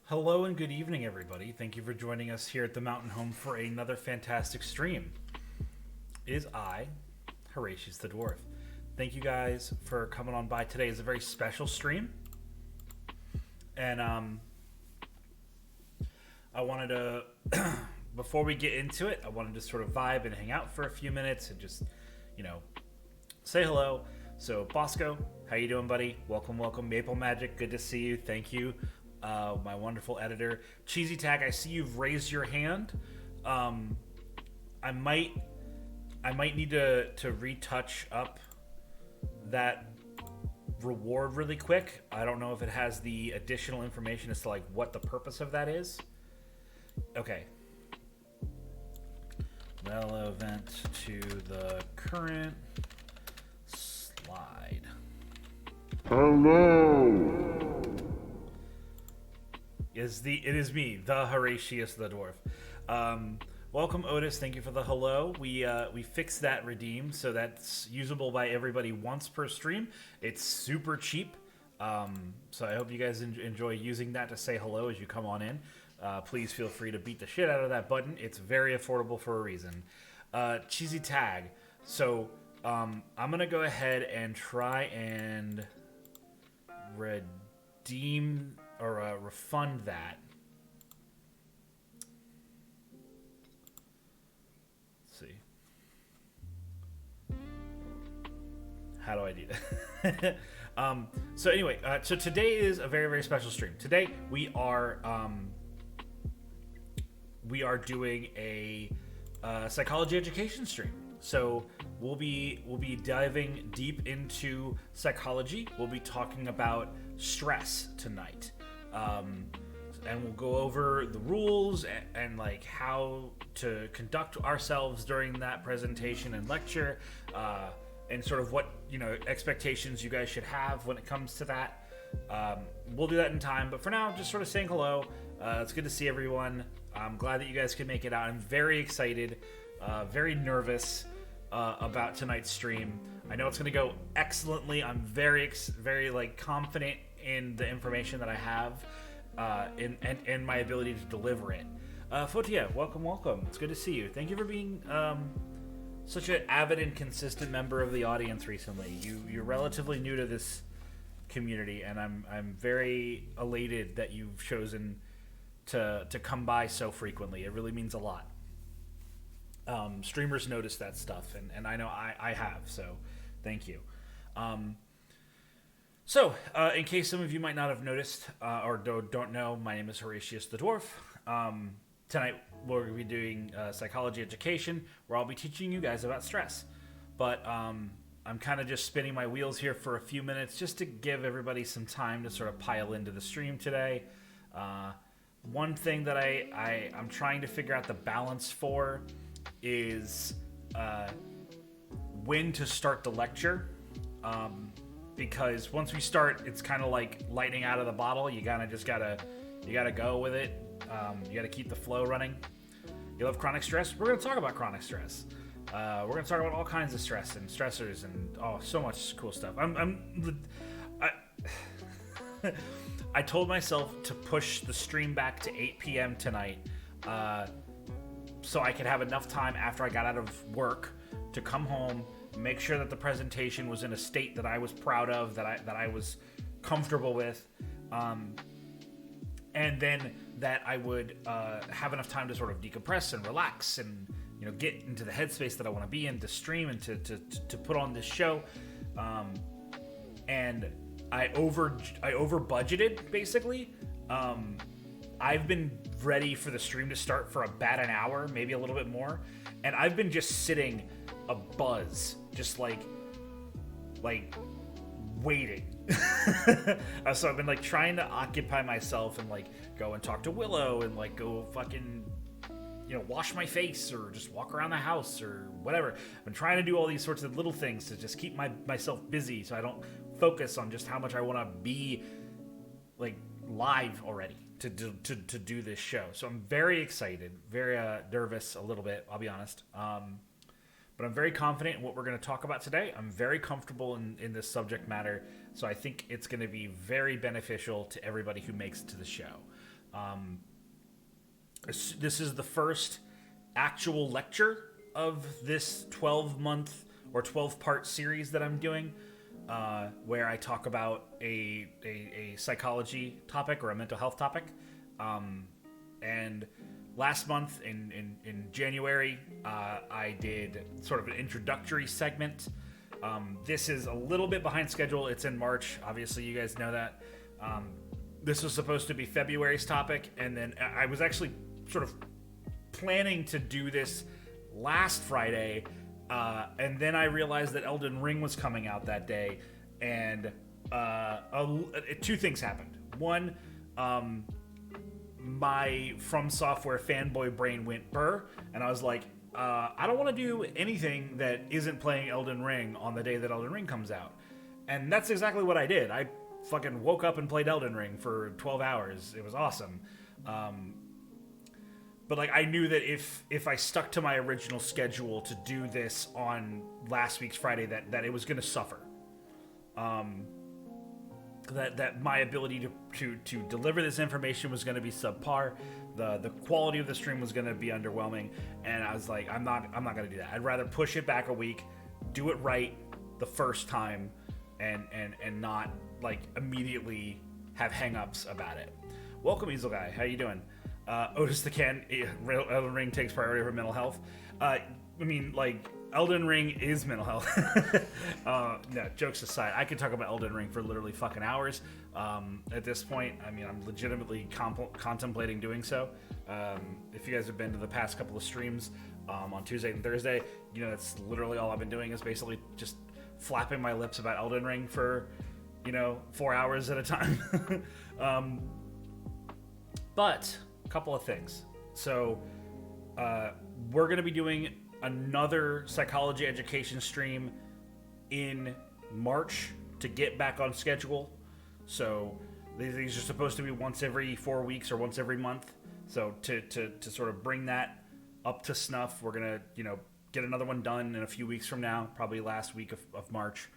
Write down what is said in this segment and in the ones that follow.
Hello and good evening, everybody. Thank you for joining us here at the Mountain Home for another fantastic stream. It is I, Horatius the Dwarf. Thank you guys for coming on by. Today is a very special stream. And I wanted to, before we get into it, I wanted to sort of vibe and hang out for a few minutes and just, say hello. So, Bosco, how you doing, buddy? Welcome, welcome. Maple Magic, good to see you. Thank you. My wonderful editor. Cheesy Tag, I see you've raised your hand. I might need to retouch up that reward really quick. I don't know if it has the additional information as to like what the purpose of that is. Okay. Relevant to the current slide. Hello. It is me, the Horatius the Dwarf. Welcome, Otis. Thank you for the hello. We fixed that redeem, so that's usable by everybody once per stream. It's super cheap, so I hope you guys enjoy using that to say hello as you come on in. Please feel free to beat the shit out of that button. It's very affordable for a reason. Cheesy Tag. So I'm gonna go ahead and try and redeem or refund that. Let's see. How do I do that? So anyway, so today is a very, very special stream. Today we are doing a psychology education stream. So we'll be diving deep into psychology. We'll be talking about stress tonight. And we'll go over the rules and like how to conduct ourselves during that presentation and lecture, and sort of what expectations you guys should have when it comes to that. We'll do that in time, but for now, just sort of saying hello. It's good to see everyone. I'm glad that you guys could make it out. I'm very excited, very nervous about tonight's stream. I know it's going to go excellently. I'm very like confident in the information that I have, and my ability to deliver it. Fotia, welcome. It's good to see you. Thank you for being such an avid and consistent member of the audience recently. You're relatively new to this community, and I'm very elated that you've chosen to come by so frequently. It really means a lot. Streamers notice that stuff, and I know I have, so thank you. So, in case some of you might not have noticed or don't know, my name is Horatius the Dwarf. Tonight we're going to be doing psychology education, where I'll be teaching you guys about stress. But I'm kind of just spinning my wheels here for a few minutes just to give everybody some time to sort of pile into the stream today. One thing that I'm trying to figure out the balance for is when to start the lecture. Because once we start, it's kind of like lightning out of the bottle. You gotta go with it. You gotta keep the flow running. You love chronic stress? We're gonna talk about chronic stress. We're gonna talk about all kinds of stress and stressors and so much cool stuff. I told myself to push the stream back to 8 p.m. tonight, so I could have enough time after I got out of work to come home, make sure that the presentation was in a state that I was proud of, that I was comfortable with, and then that I would have enough time to sort of decompress and relax and get into the headspace that I want to be in to stream and to put on this show. And I over budgeted basically. I've been ready for the stream to start for about an hour, maybe a little bit more, and I've been just sitting a buzz, just like waiting. So I've been like trying to occupy myself and like go and talk to Willow and like go fucking wash my face or just walk around the house or whatever. I've been trying to do all these sorts of little things to just keep myself busy so I don't focus on just how much I want to be like live already to do this show. So I'm very excited, very nervous a little bit, I'll be honest. But I'm very confident in what we're going to talk about today. I'm very comfortable in this subject matter, so I think it's going to be very beneficial to everybody who makes it to the show. This is the first actual lecture of this 12-month or 12-part series that I'm doing, where I talk about a psychology topic or a mental health topic. And last month in January, I did sort of an introductory segment. This is a little bit behind schedule. It's in March. Obviously, you guys know that. This was supposed to be February's topic, and then I was actually sort of planning to do this last Friday, and then I realized that Elden Ring was coming out that day, and two things happened. One, my From Software fanboy brain went burr, and I was like, I don't want to do anything that isn't playing Elden Ring on the day that Elden Ring comes out. And that's exactly what I did. I fucking woke up and played Elden Ring for 12 hours. It was awesome. But like, I knew that if I stuck to my original schedule to do this on last week's Friday, that it was going to suffer. That my ability to deliver this information was going to be subpar. The quality of the stream was going to be underwhelming, and I was like, I'm not going to do that. I'd rather push it back a week, do it right the first time, and not like immediately have hang-ups about it. Welcome, Easel Guy. How you doing? Otis the Can. Elden Ring takes priority over mental health. I mean, like, Elden Ring is mental health. No, jokes aside, I could talk about Elden Ring for literally fucking hours. At this point, I mean, I'm legitimately contemplating doing so. If you guys have been to the past couple of streams on Tuesday and Thursday, you know, that's literally all I've been doing is basically just flapping my lips about Elden Ring for, 4 hours at a time. But a couple of things. So we're going to be doing another psychology education stream in March to get back on schedule. So these are supposed to be once every 4 weeks or once every month. So to sort of bring that up to snuff, we're going to, get another one done in a few weeks from now, probably last week of March.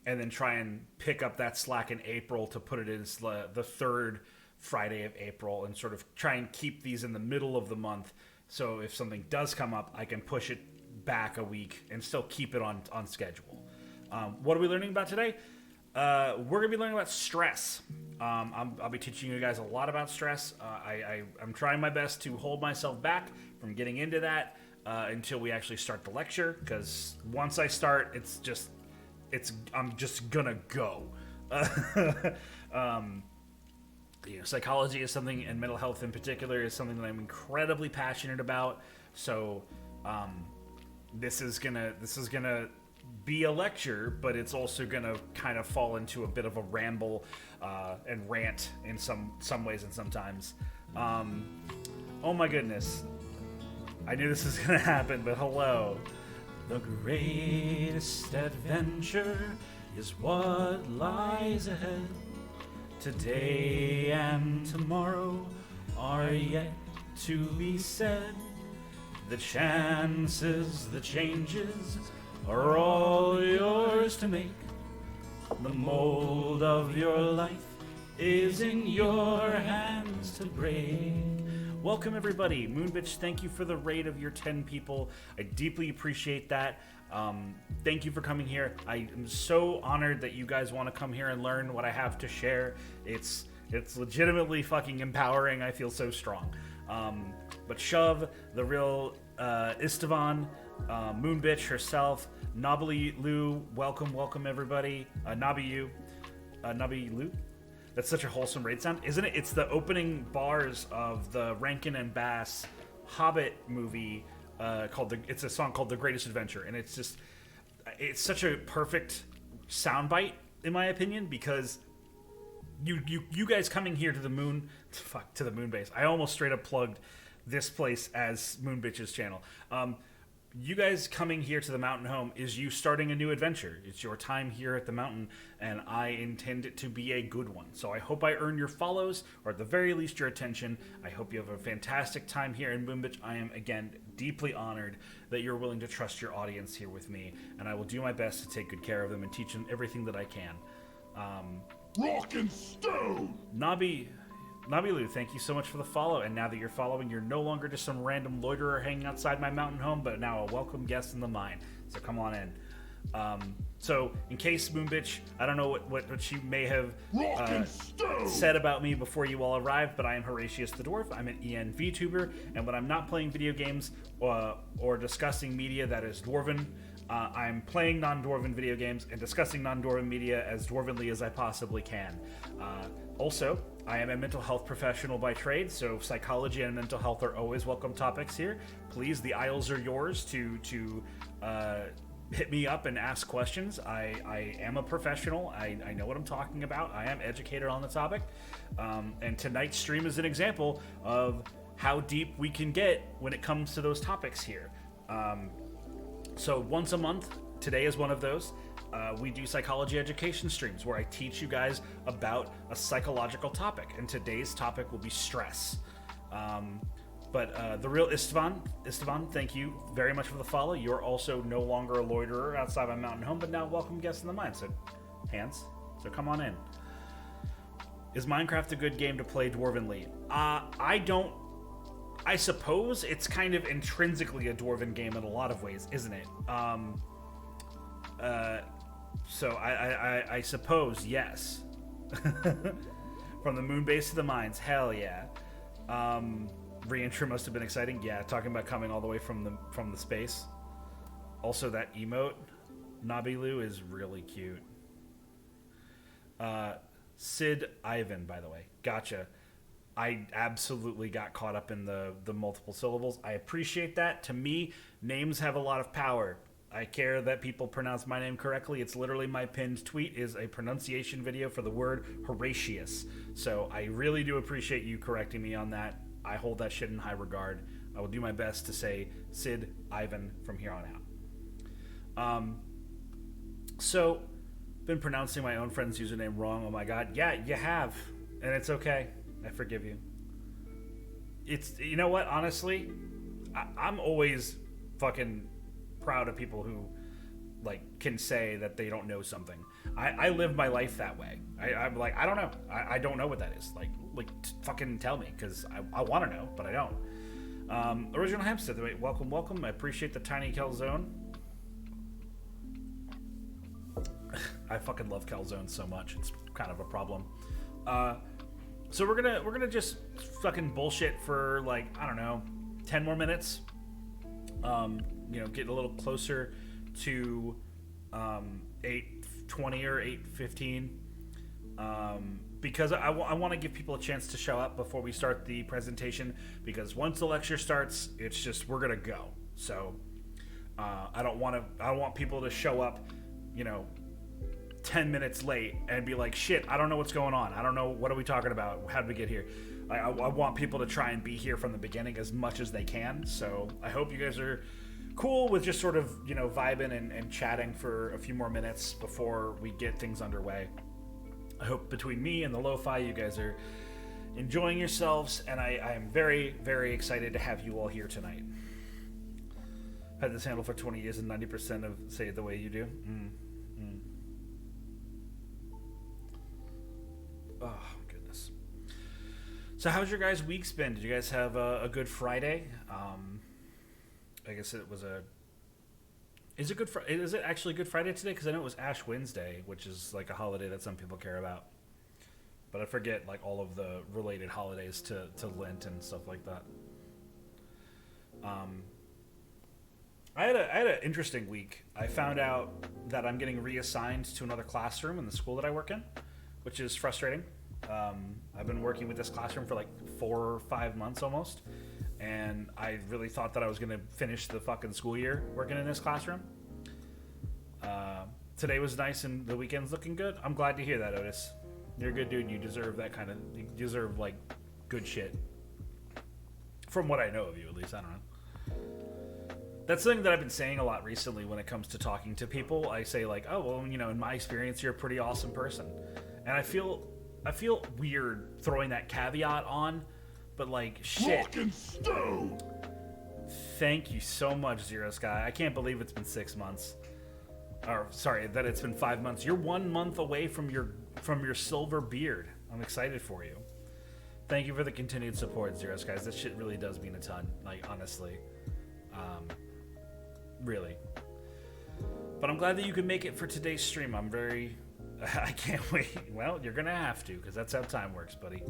And then try and pick up that slack in April to put it as the third Friday of April, and sort of try and keep these in the middle of the month. So if something does come up, I can push it back a week and still keep it on schedule. What are we learning about today? We're going to be learning about stress. I'll be teaching you guys a lot about stress. I'm trying my best to hold myself back from getting into that until we actually start the lecture, because once I start, I'm just gonna go. Psychology is something, and mental health in particular is something that I'm incredibly passionate about. So this is gonna be a lecture, but it's also gonna kind of fall into a bit of a ramble and rant in some ways and sometimes. Oh my goodness, I knew this was gonna happen, but hello. The greatest adventure is what lies ahead. Today and tomorrow are yet to be said. The chances, the changes are all yours to make. The mold of your life is in your hands to break. Welcome everybody. Moonbitch, thank you for the raid of your 10 people. I deeply appreciate that. Thank you for coming here. I am so honored that you guys want to come here and learn what I have to share. It's legitimately fucking empowering. I feel so strong. But Shove, the real Istvan, Moonbitch herself, Nobly Lou, welcome everybody. Nabi Lou. That's such a wholesome raid sound, isn't it? It's the opening bars of the Rankin and Bass Hobbit movie. It's a song called "The Greatest Adventure," and it's such a perfect soundbite in my opinion, because you guys coming here to the moon base. I almost straight up plugged this place as Moonbitch's channel. You guys coming here to the mountain home is you starting a new adventure. It's your time here at the mountain, and I intend it to be a good one. So I hope I earn your follows, or at the very least your attention. I hope you have a fantastic time here in Moonbitch. I am, again, deeply honored that you're willing to trust your audience here with me, and I will do my best to take good care of them and teach them everything that I can. Rock and stone! Nabi, Nabilu, thank you so much for the follow. And now that you're following, you're no longer just some random loiterer hanging outside my mountain home, but now a welcome guest in the mine. So come on in. So, in case Moonbitch, I don't know what she may have said about me before you all arrived, but I am Horatius the Dwarf. I'm an Vtuber, and when I'm not playing video games or discussing media that is Dwarven, I'm playing non-Dwarven video games and discussing non-Dwarven media as Dwarvenly as I possibly can. Also, I am a mental health professional by trade, so psychology and mental health are always welcome topics here. Please, the aisles are yours to hit me up and ask questions. I am a professional. I know what I'm talking about. I am educated on the topic. And tonight's stream is an example of how deep we can get when it comes to those topics here. So once a month, today is one of those, we do psychology education streams where I teach you guys about a psychological topic. And today's topic will be stress. But the real Esteban, thank you very much for the follow. You're also no longer a loiterer outside my mountain home, but now welcome guest in the mine. So, hands. So come on in. Is Minecraft a good game to play Dwarvenly? I suppose it's kind of intrinsically a Dwarven game in a lot of ways, isn't it? So I suppose yes. From the moon base to the mines, hell yeah. Reintro must have been exciting. Yeah, talking about coming all the way from the space. Also, that emote, Nabilu, is really cute. Sid Ivan, by the way. Gotcha. I absolutely got caught up in the multiple syllables. I appreciate that. To me, names have a lot of power. I care that people pronounce my name correctly. It's literally my pinned tweet is a pronunciation video for the word Horatius. So I really do appreciate you correcting me on that. I hold that shit in high regard. I will do my best to say Sid Ivan from here on out. So, been pronouncing my own friend's username wrong. Oh my god. Yeah, you have. And it's okay. I forgive you. It's, you know what, honestly, I'm always fucking proud of people who, like, can say that they don't know something. I live my life that way. I'm like, I don't know. I don't know what that is. Like fucking tell me, because I want to know, but I don't. Original Hempstead, wait, welcome. I appreciate the tiny calzone. I fucking love calzones so much. It's kind of a problem. So we're gonna just fucking bullshit for, like, I don't know, 10 more minutes. Get a little closer to 8:20 or 8:15, because I want to give people a chance to show up before we start the presentation, because once the lecture starts, it's just, we're gonna go. So I don't want people to show up 10 minutes late and be like, shit, I don't know what's going on, I don't know, what are we talking about, how did we get here? I want people to try and be here from the beginning as much as they can. So I hope you guys are cool with just sort of, vibing and chatting for a few more minutes before we get things underway. I hope between me and the lo-fi, you guys are enjoying yourselves, and I am very, very excited to have you all here tonight. I've had this handle for 20 years and 90% of say it the way you do. Oh, goodness. So how's your guys' weeks been? Did you guys have a good Friday? I guess it was Is it actually Good Friday today? Because I know it was Ash Wednesday, which is like a holiday that some people care about. But I forget like all of the related holidays to Lent and stuff like that. I had an interesting week. I found out that I'm getting reassigned to another classroom in the school that I work in, which is frustrating. I've been working with this classroom for like 4 or 5 months almost, and I really thought that I was going to finish the fucking school year working in this classroom. Today was nice and the weekend's looking good. I'm glad to hear that, Otis. You're a good dude. You deserve that kind of, you deserve like good shit. From what I know of you, at least. I don't know. That's something that I've been saying a lot recently when it comes to talking to people. I say like, oh, well, in my experience, you're a pretty awesome person. And I feel weird throwing that caveat on, but like, shit. Thank you so much, Zero Sky. I can't believe it's been 6 months. Or sorry, that it's been 5 months. You're 1 month away from your silver beard. I'm excited for you. Thank you for the continued support, Zeros, guys. This shit really does mean a ton. Like, honestly. Really. But I'm glad that you could make it for today's stream. I'm very... I can't wait. Well, you're going to have to, because that's how time works, buddy.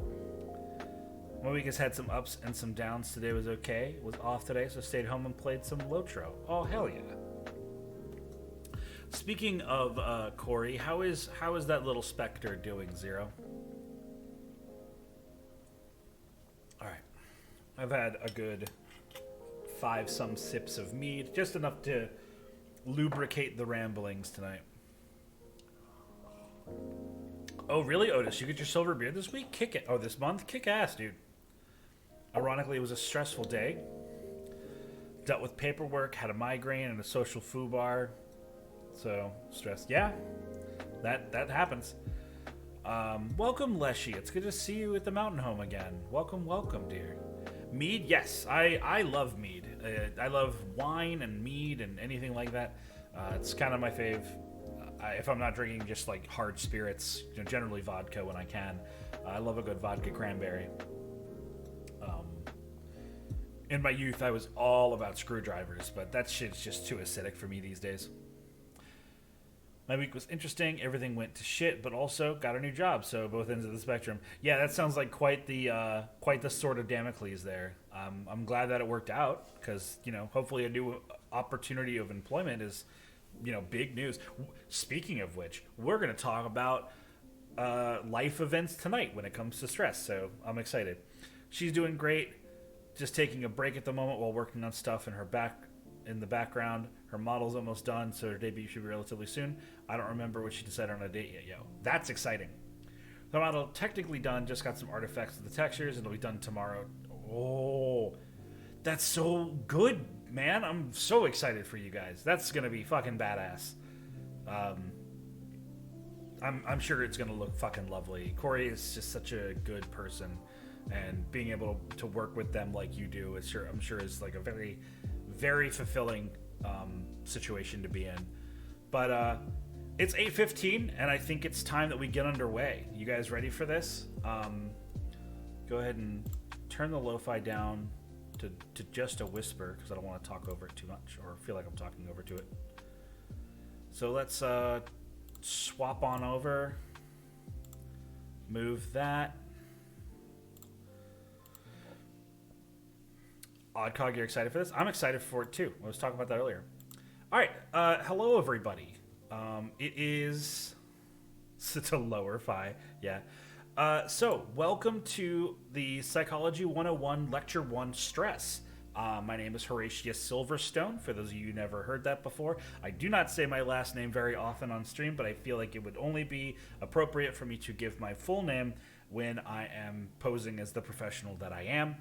My week has had some ups and some downs. Today was okay. Was off today, so stayed home and played some Lotro. Oh, hell yeah. Speaking of Corey, how is that little Spectre doing, Zero? Alright. I've had a good 5-some sips of mead. Just enough to lubricate the ramblings tonight. Oh, really, Otis? You get your silver beard this week? Kick it. Oh, this month? Kick ass, dude. Ironically, it was a stressful day. Dealt with paperwork, had a migraine, and a social foobar. So, stressed. Yeah, that happens. Welcome, Leshy. It's good to see you at the mountain home again. Welcome, welcome, dear. Mead? Yes, I love mead. I love wine and mead and anything like that. It's kind of my fave. If I'm not drinking just like hard spirits, generally vodka when I can. I love a good vodka cranberry. In my youth, I was all about screwdrivers, but that shit's just too acidic for me these days. My week was interesting. Everything went to shit, but also got a new job, so both ends of the spectrum. Yeah, that sounds like quite the sword of Damocles there. I'm glad that it worked out, because, hopefully a new opportunity of employment is, big news. Speaking of which, we're going to talk about life events tonight when it comes to stress, so I'm excited. She's doing great. Just taking a break at the moment while working on stuff in the background. Her model's almost done, so her debut should be relatively soon. I don't remember what she decided on a date yet, yo. That's exciting. The model technically done, just got some artifacts of the textures, and it'll be done tomorrow. Oh, that's so good, man. I'm so excited for you guys. That's gonna be fucking badass. I'm sure it's gonna look fucking lovely. Corey is just such a good person. And being able to work with them like you do, I'm sure is like a very, very fulfilling situation to be in. But it's 8:15, and I think it's time that we get underway. You guys ready for this? Go ahead and turn the lo-fi down to just a whisper, because I don't want to talk over it too much, or feel like I'm talking over to it. So let's swap on over. Move that. Oddcog, you're excited for this? I'm excited for it too. I was talking about that earlier. All right. Hello, everybody. It's a lower fi. Yeah. So welcome to the Psychology 101 Lecture 1 Stress. My name is Horatius Silverstone, for those of you who never heard that before. I do not say my last name very often on stream, but I feel like it would only be appropriate for me to give my full name when I am posing as the professional that I am.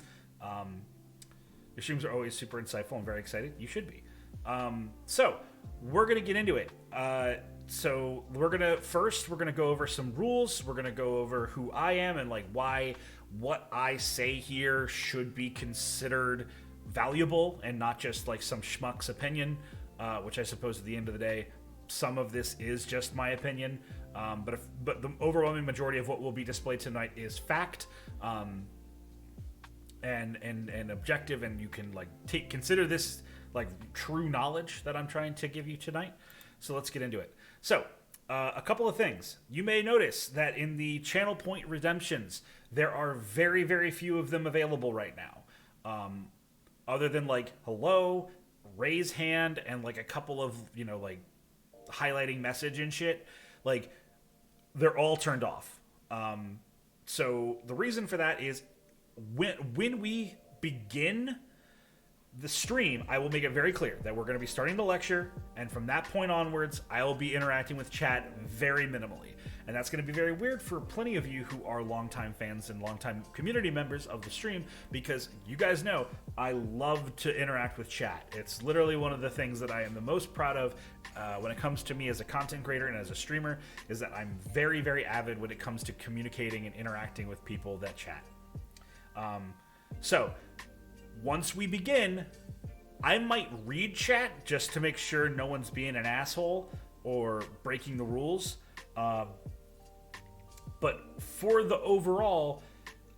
Your streams are always super insightful and very excited. You should be. So we're going to get into it. So we're going to go over some rules. We're going to go over who I am and like why what I say here should be considered valuable and not just like some schmuck's opinion, which I suppose at the end of the day, some of this is just my opinion. But the overwhelming majority of what will be displayed tonight is fact. And objective, and you can like consider this like true knowledge that I'm trying to give you tonight. So let's get into it. So a couple of things. You may notice that in the channel point redemptions, there are very, very few of them available right now. Other than like hello, raise hand, and like a couple of, like highlighting message and shit. Like they're all turned off. So the reason for that is when we begin the stream, I will make it very clear that we're going to be starting the lecture, and from that point onwards, I will be interacting with chat very minimally. And that's going to be very weird for plenty of you who are longtime fans and longtime community members of the stream, because you guys know I love to interact with chat. It's literally one of the things that I am the most proud of when it comes to me as a content creator and as a streamer, is that I'm very, very avid when it comes to communicating and interacting with people that chat. So once we begin, I might read chat just to make sure no one's being an asshole or breaking the rules. But for the overall,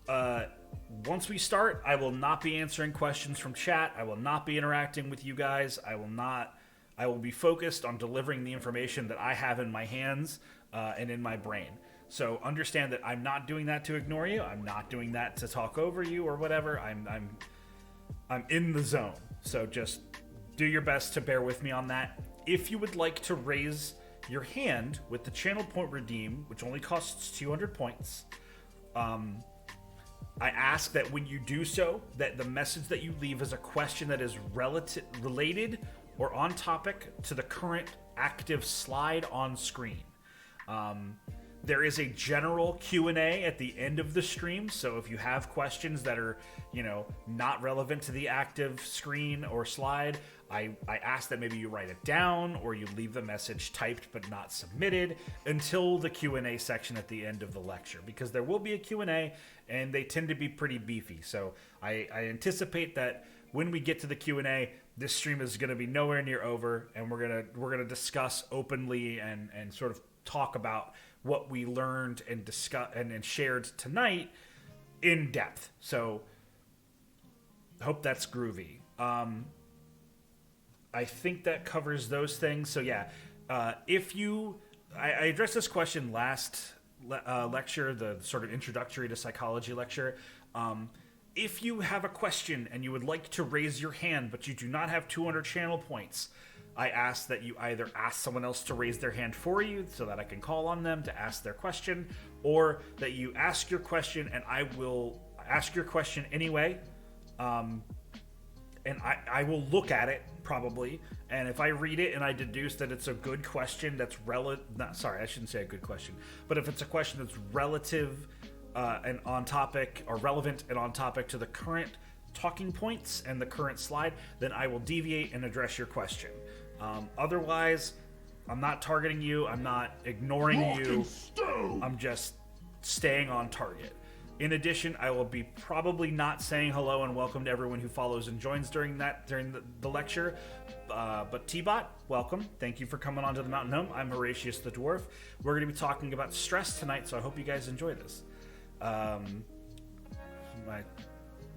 once we start, I will not be answering questions from chat. I will not be interacting with you guys. I will be focused on delivering the information that I have in my hands and in my brain. So understand that I'm not doing that to ignore you. I'm not doing that to talk over you or whatever. I'm in the zone. So just do your best to bear with me on that. If you would like to raise your hand with the channel point redeem, which only costs 200 points, I ask that when you do so, that the message that you leave is a question that is related or on topic to the current active slide on screen. There is a general Q&A at the end of the stream, so if you have questions that are, not relevant to the active screen or slide, I ask that maybe you write it down or you leave the message typed but not submitted until the Q&A section at the end of the lecture, because there will be a Q&A and they tend to be pretty beefy. So I anticipate that when we get to the Q&A, this stream is going to be nowhere near over, and we're gonna discuss openly and sort of talk about what we learned and discuss and shared tonight in depth. So hope that's groovy. I think that covers those things. So yeah, I addressed this question last lecture, the sort of introductory to psychology lecture. If you have a question and you would like to raise your hand, but you do not have 200 channel points, I ask that you either ask someone else to raise their hand for you so that I can call on them to ask their question, or that you ask your question and I will ask your question anyway. And I will look at it probably, and if I read it and I deduce that it's a good question that's I shouldn't say a good question, but if it's a question that's relative and on topic, or relevant and on topic to the current talking points and the current slide, then I will deviate and address your question. Otherwise, I'm not targeting you, I'm not ignoring you, I'm just staying on target. In addition, I will be probably not saying hello and welcome to everyone who follows and joins during the lecture. But T-Bot, welcome. Thank you for coming onto the Mountain Home. I'm Horatius the Dwarf. We're going to be talking about stress tonight, so I hope you guys enjoy this. My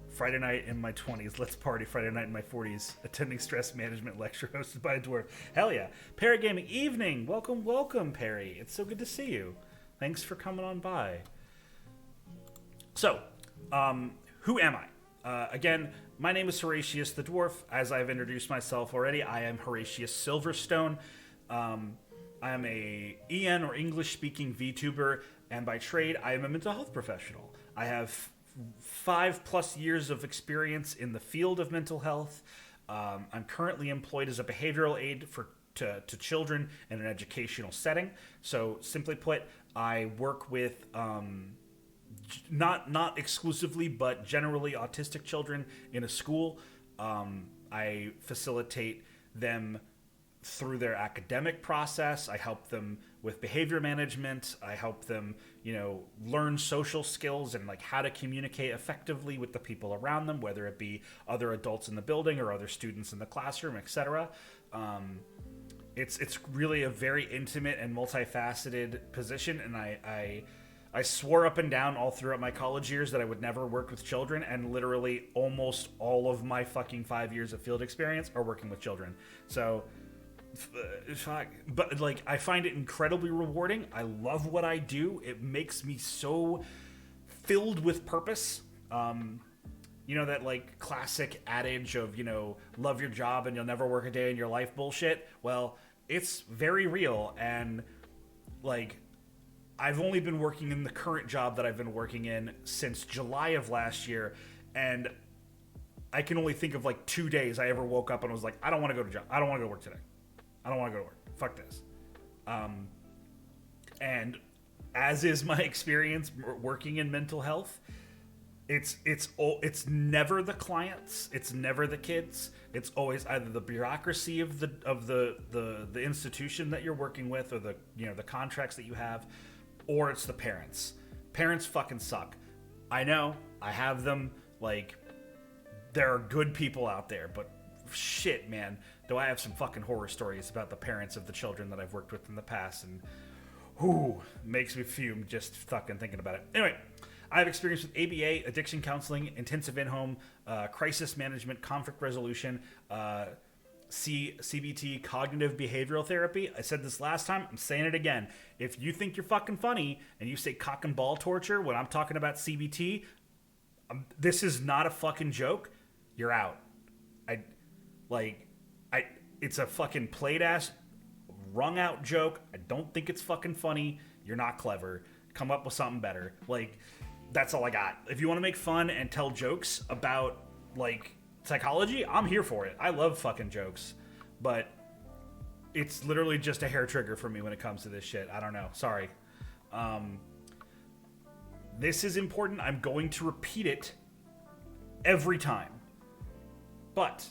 Friday night in my 20s. Let's party. Friday night in my 40s. Attending stress management lecture hosted by a dwarf. Hell yeah. Paragaming evening. Welcome, Perry. It's so good to see you. Thanks for coming on by. So, who am I? Again, my name is Horatius the Dwarf. As I've introduced myself already, I am Horatius Silverstone. I am a EN or English-speaking VTuber, and by trade, I am a mental health professional. I have 5+ years of experience in the field of mental health. I'm currently employed as a behavioral aid to children in an educational setting. So, simply put, I work with not exclusively, but generally autistic children in a school. I facilitate them through their academic process. I help them with behavior management. I help them, learn social skills and like how to communicate effectively with the people around them, whether it be other adults in the building or other students in the classroom, etc. It's really a very intimate and multifaceted position, and I swore up and down all throughout my college years that I would never work with children, and literally almost all of my fucking 5 years of field experience are working with children. So, but like, I find it incredibly rewarding. I love what I do. It makes me so filled with purpose. That like classic adage of, love your job and you'll never work a day in your life bullshit. Well, it's very real, and like, I've only been working in the current job that I've been working in since July of last year, and I can only think of like 2 days I ever woke up and was like, I don't want to go to job. I don't want to go to work today. I don't want to go to work. Fuck this. And as is my experience working in mental health, it's never the clients, it's never the kids. It's always either the bureaucracy of the institution that you're working with, or the contracts that you have, or it's the parents. Parents fucking suck. I know, I have them. Like, there are good people out there, but shit, man, do I have some fucking horror stories about the parents of the children that I've worked with in the past, and makes me fume just fucking thinking about it. Anyway, I have experience with ABA, addiction counseling, intensive in-home, crisis management, conflict resolution, CBT, cognitive behavioral therapy. I said this last time. I'm saying it again. If you think you're fucking funny and you say cock and ball torture when I'm talking about CBT, this is not a fucking joke. You're out. It's a fucking played ass, wrung out joke. I don't think it's fucking funny. You're not clever. Come up with something better. Like, that's all I got. If you want to make fun and tell jokes about, like, psychology, I'm here for it. I love fucking jokes. But it's literally just a hair trigger for me when it comes to this shit. I don't know. Sorry. This is important. I'm going to repeat it every time. But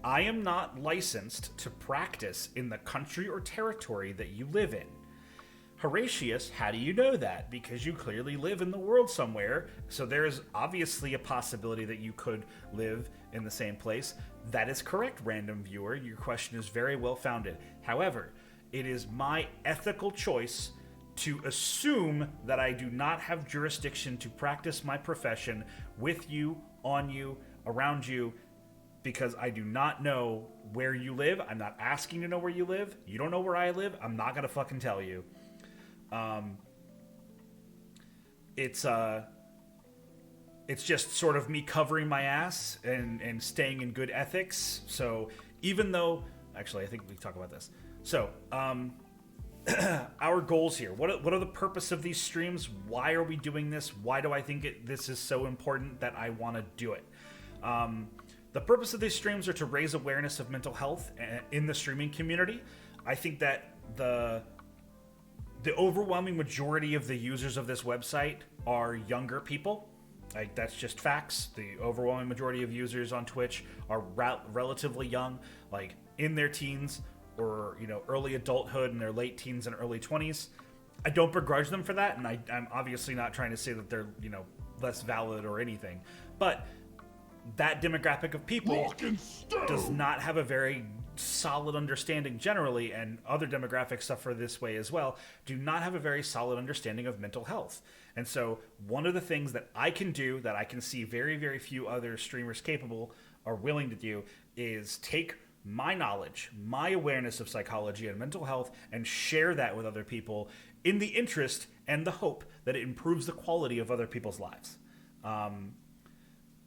I am not licensed to practice in the country or territory that you live in. Horatius, how do you know that? Because you clearly live in the world somewhere, so there is obviously a possibility that you could live in the same place. That is correct, random viewer. Your question is very well founded. However, it is my ethical choice to assume that I do not have jurisdiction to practice my profession with you, on you, around you, because I do not know where you live. I'm not asking to know where you live. You don't know where I live. I'm not going to fucking tell you. It's just sort of me covering my ass and staying in good ethics. So even though, actually, I think we can talk about this. So, our goals here. What are the purpose of these streams? Why are we doing this? Why do I think this is so important that I want to do it? The purpose of these streams are to raise awareness of mental health in the streaming community. I think that the overwhelming majority of the users of this website are younger people. Like, that's just facts. The overwhelming majority of users on Twitch are relatively young, like in their teens or, you know, early adulthood, in their late teens and early 20s. I don't begrudge them for that, and I'm obviously not trying to say that they're, you know, less valid or anything. But that demographic of people does not have a very solid understanding generally, and other demographics suffer this way as well, do not have a very solid understanding of mental health. And so one of the things that I can do that I can see very, very few other streamers capable or willing to do is take my knowledge, my awareness of psychology and mental health, and share that with other people in the interest and the hope that it improves the quality of other people's lives.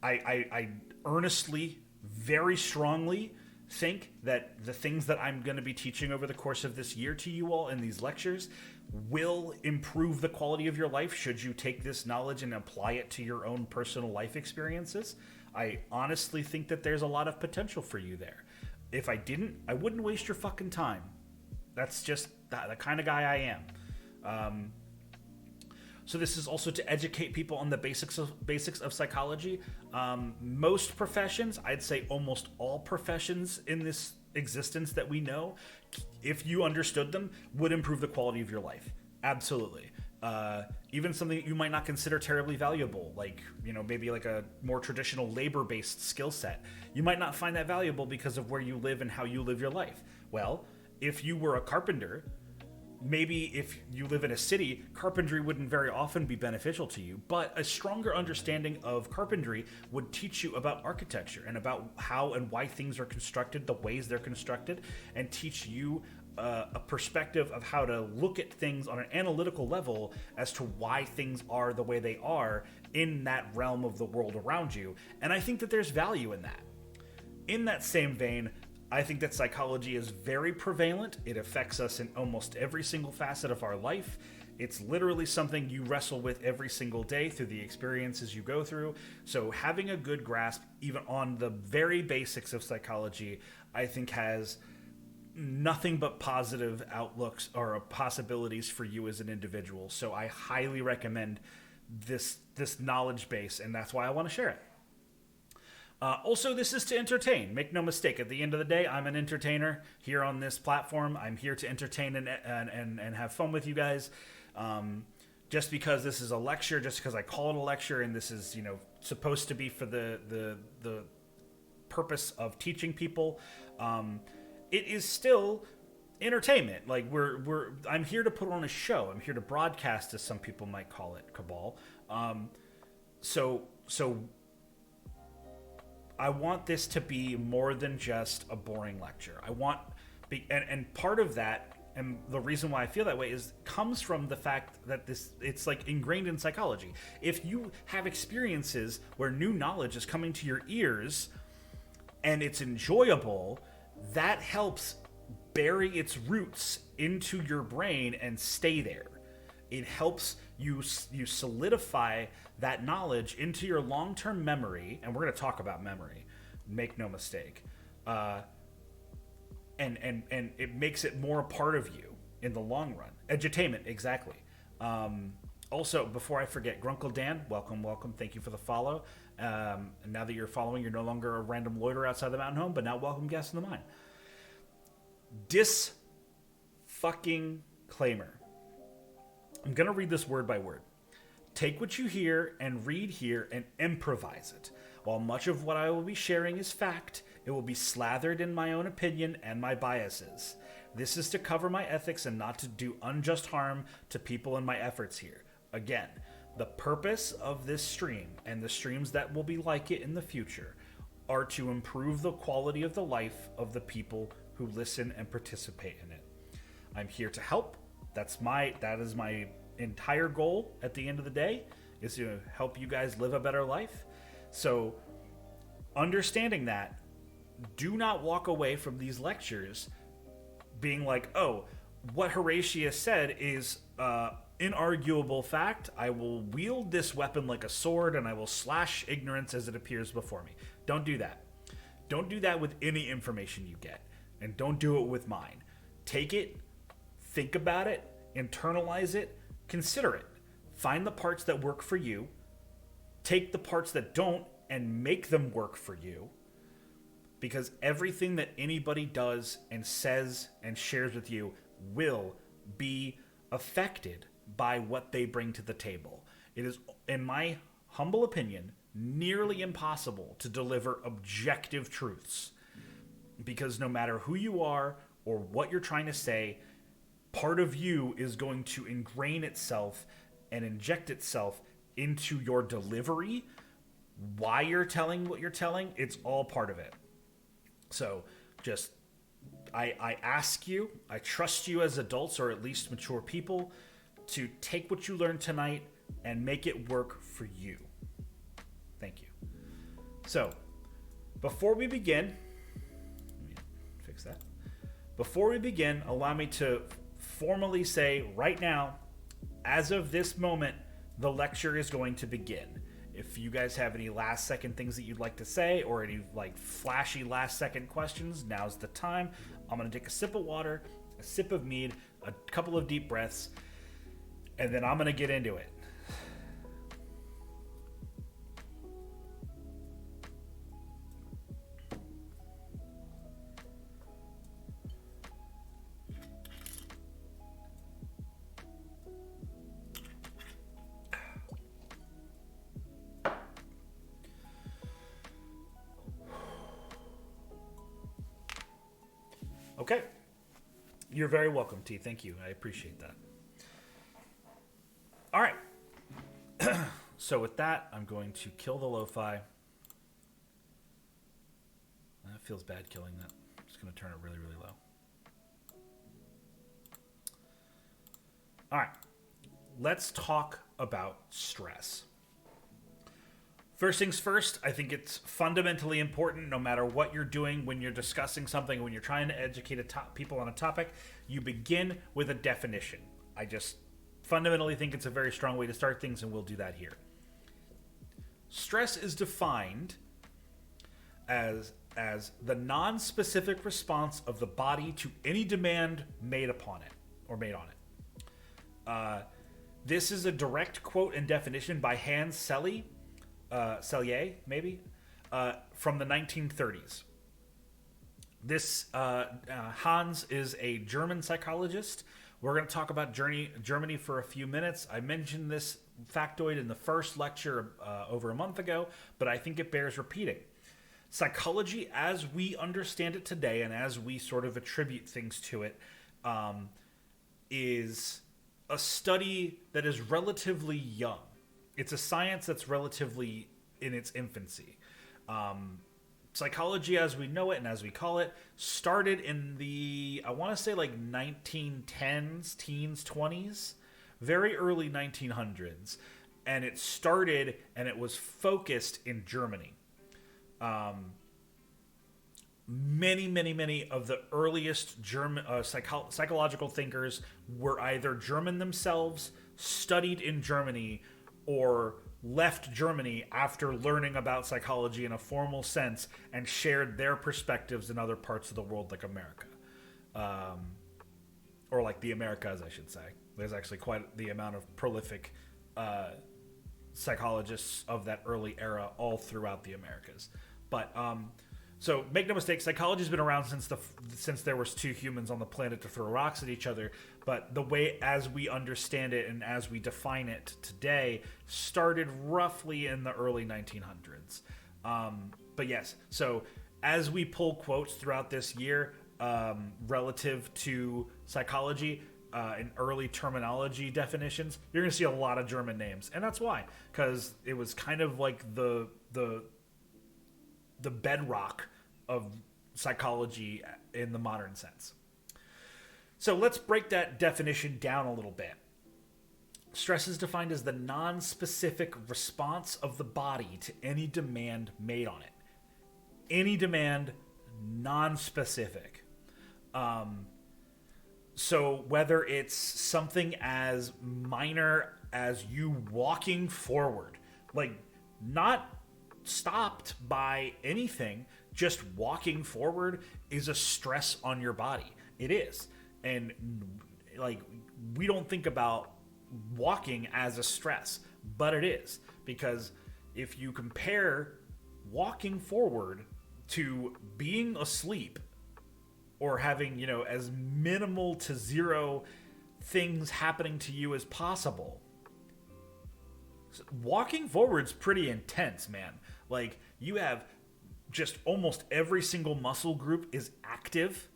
I earnestly, very strongly think that the things that I'm going to be teaching over the course of this year to you all in these lectures will improve the quality of your life should you take this knowledge and apply it to your own personal life experiences. I honestly think that there's a lot of potential for you there. If I didn't, I wouldn't waste your fucking time. That's just the kind of guy I am. So this is also to educate people on the basics of psychology. Most professions, I'd say almost all professions in this existence that we know, if you understood them, would improve the quality of your life. Absolutely. Even something that you might not consider terribly valuable, like, you know, maybe like a more traditional labor-based skill set. You might not find that valuable because of where you live and how you live your life. Well, if you were a carpenter, maybe if you live in a city, carpentry wouldn't very often be beneficial to you, but a stronger understanding of carpentry would teach you about architecture and about how and why things are constructed, the ways they're constructed, and teach you a perspective of how to look at things on an analytical level as to why things are the way they are in that realm of the world around you. And I think that there's value in that. In that same vein, I think that psychology is very prevalent. It affects us in almost every single facet of our life. It's literally something you wrestle with every single day through the experiences you go through. So having a good grasp, even on the very basics of psychology, I think has nothing but positive outlooks or possibilities for you as an individual. So I highly recommend this knowledge base, and that's why I want to share it. Also, this is to entertain. Make no mistake, at the end of the day, I'm an entertainer here on this platform. I'm here to entertain and have fun with you guys. Just because this is a lecture, just because I call it a lecture, and this is, you know, supposed to be for the purpose of teaching people, it is still entertainment. Like I'm here to put on a show. I'm here to broadcast, as some people might call it, Cabal. So I want this to be more than just a boring lecture. And part of that, and the reason why I feel that way, comes from the fact that it's like ingrained in psychology. If you have experiences where new knowledge is coming to your ears and it's enjoyable, that helps bury its roots into your brain and stay there. It helps you solidify that knowledge into your long-term memory, and we're going to talk about memory, make no mistake. And it makes it more a part of you in the long run. Edutainment, exactly. Also, before I forget, Grunkle Dan, welcome. Thank you for the follow. And now that you're following, you're no longer a random loiterer outside the mountain home, but now welcome guest in the mine. Fucking-claimer. I'm going to read this word by word. Take what you hear and read here and improvise it. While much of what I will be sharing is fact, it will be slathered in my own opinion and my biases. This is to cover my ethics and not to do unjust harm to people in my efforts here. Again, the purpose of this stream and the streams that will be like it in the future are to improve the quality of the life of the people who listen and participate in it. I'm here to help. That is my entire goal at the end of the day, is to help you guys live a better life. So understanding that, do not walk away from these lectures being like, oh, what Horatius said is inarguable fact. I will wield this weapon like a sword and I will slash ignorance as it appears before me. Don't do that. Don't do that with any information you get, and don't do it with mine. Take it, think about it, internalize it, consider it. Find the parts that work for you, take the parts that don't, and make them work for you. Because everything that anybody does and says and shares with you will be affected by what they bring to the table. It is, in my humble opinion, nearly impossible to deliver objective truths. Because no matter who you are or what you're trying to say, part of you is going to ingrain itself and inject itself into your delivery. Why you're telling what you're telling, it's all part of it. So just, I ask you, I trust you as adults, or at least mature people, to take what you learned tonight and make it work for you. Thank you. So, before we begin, let me fix that. Before we begin, allow me to formally say right now, as of this moment, the lecture is going to begin. If you guys have any last second things that you'd like to say, or any like flashy last second questions, now's the time. I'm going to take a sip of water, a sip of mead, a couple of deep breaths, and then I'm going to get into it. Okay. You're very welcome, T. Thank you. I appreciate that. All right. So with that, I'm going to kill the lo-fi. That feels bad killing that. I'm just going to turn it really, really low. All right. Let's talk about stress. First things first, I think it's fundamentally important, no matter what you're doing when you're discussing something, when you're trying to educate people on a topic, you begin with a definition. I just fundamentally think it's a very strong way to start things, and we'll do that here. Stress is defined as the non-specific response of the body to any demand made upon it, or made on it. This is a direct quote and definition by Hans Selye, maybe, from the 1930s. This Hans is a German psychologist. We're going to talk about Germany for a few minutes. I mentioned this factoid in the first lecture over a month ago, but I think it bears repeating. Psychology, as we understand it today, and as we sort of attribute things to it, is a study that is relatively young. it's a science that's relatively in its infancy. Psychology as we know it and as we call it started in the, I want to say like 1910s, teens, 20s, very early 1900s. And it started and it was focused in Germany. Many of the earliest German psychological thinkers were either German themselves, studied in Germany, or left Germany after learning about psychology in a formal sense and shared their perspectives in other parts of the world, like America. Or like the Americas, I should say. There's actually quite the amount of prolific psychologists of that early era all throughout the Americas. But so make no mistake, psychology's been around since there was two humans on the planet to throw rocks at each other. But the way as we understand it and as we define it today started roughly in the early 1900s. But yes, so as we pull quotes throughout this year relative to psychology and early terminology definitions, you're going to see a lot of German names. And that's why, because it was kind of like the bedrock of psychology in the modern sense. So let's break that definition down a little bit. Stress is defined as the non-specific response of the body to any demand made on it. Any demand, non-specific. So whether it's something as minor as you walking forward, like not stopped by anything, just walking forward is a stress on your body. It is. And like, we don't think about walking as a stress, but it is, because if you compare walking forward to being asleep or having, you know, as minimal to zero things happening to you as possible, walking forward's pretty intense, man. Like, you have just almost every single muscle group is active.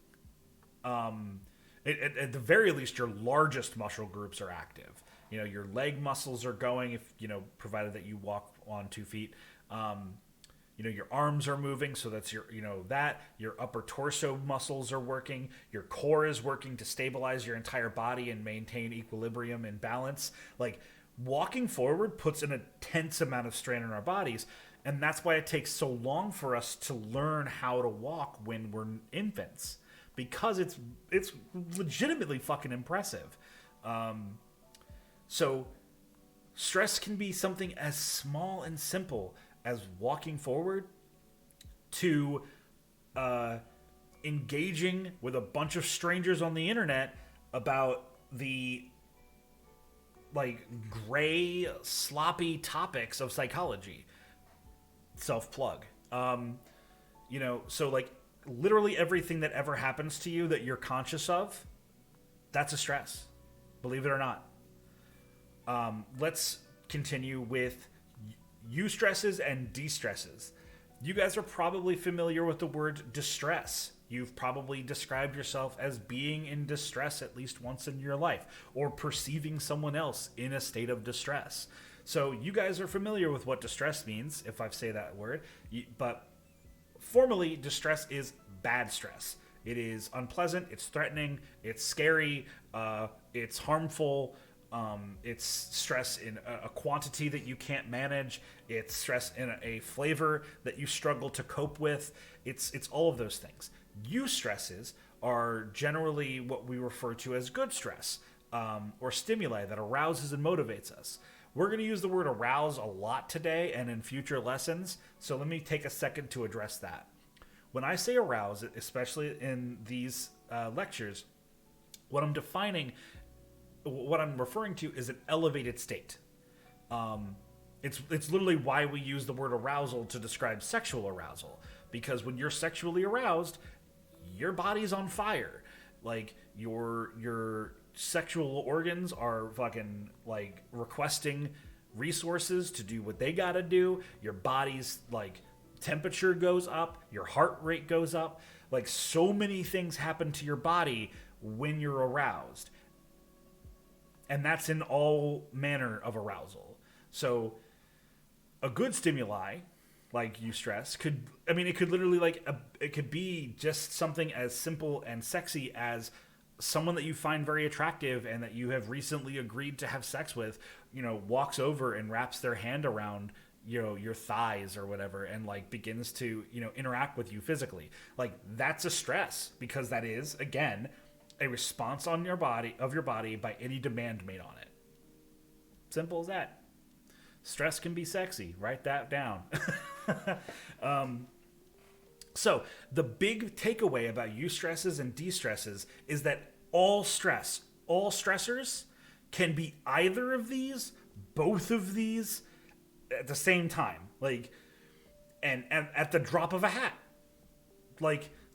At the very least, your largest muscle groups are active. You know, your leg muscles are going, if, you know, provided that you walk on 2 feet. You know, your arms are moving, so that's your, you know, that. Your upper torso muscles are working. Your core is working to stabilize your entire body and maintain equilibrium and balance. Like, walking forward puts an intense amount of strain on our bodies, and that's why it takes so long for us to learn how to walk when we're infants, because it's legitimately fucking impressive. So stress can be something as small and simple as walking forward to engaging with a bunch of strangers on the internet about the like gray, sloppy topics of psychology. Self-plug. You know, so like literally everything that ever happens to you that you're conscious of, that's a stress. Believe it or not. Let's continue with eustresses and de-stresses. You guys are probably familiar with the word distress. You've probably described yourself as being in distress at least once in your life, or perceiving someone else in a state of distress. So you guys are familiar with what distress means, if I say that word. But formally, distress is bad stress. It is unpleasant, it's threatening, it's scary, it's harmful, it's stress in a quantity that you can't manage, it's stress in a flavor that you struggle to cope with. It's all of those things. Eustresses are generally what we refer to as good stress, or stimuli that arouses and motivates us. We're going to use the word arouse a lot today and in future lessons, so let me take a second to address that. When I say arouse, especially in these lectures, what I'm referring to is an elevated state. It's literally why we use the word arousal to describe sexual arousal, because when you're sexually aroused, your body's on fire. Like, your sexual organs are fucking like requesting resources to do what they gotta do. Your body's like temperature goes up, your heart rate goes up. Like, so many things happen to your body when you're aroused, and that's in all manner of arousal. So a good stimuli like eustress it could literally it could be just something as simple and sexy as someone that you find very attractive and that you have recently agreed to have sex with, walks over and wraps their hand around your thighs or whatever and begins to interact with you physically. That's a stress, because that is, again, a response on your body by any demand made on it. Simple as that. Stress can be sexy. Write that down. So the big takeaway about eustresses and de-stresses is that all stressors can be either of these, both of these at the same time. And at the drop of a hat.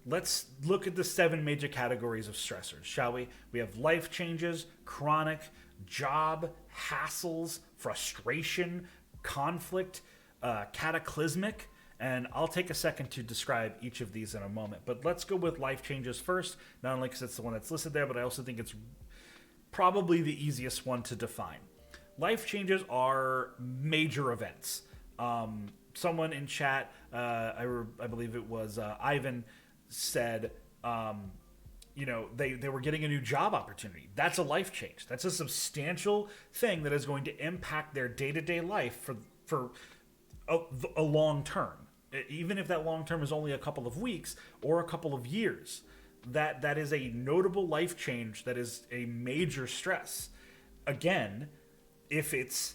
Let's look at the 7 major categories of stressors, shall we? We have life changes, chronic, job, hassles, frustration, conflict, cataclysmic, and I'll take a second to describe each of these in a moment. But let's go with life changes first, not only because it's the one that's listed there, but I also think it's probably the easiest one to define. Life changes are major events. Someone in chat, I believe it was Ivan, said, they were getting a new job opportunity. That's a life change. That's a substantial thing that is going to impact their day-to-day life for a long term. Even if that long term is only a couple of weeks or a couple of years, that is a notable life change. That is a major stress. Again, if it's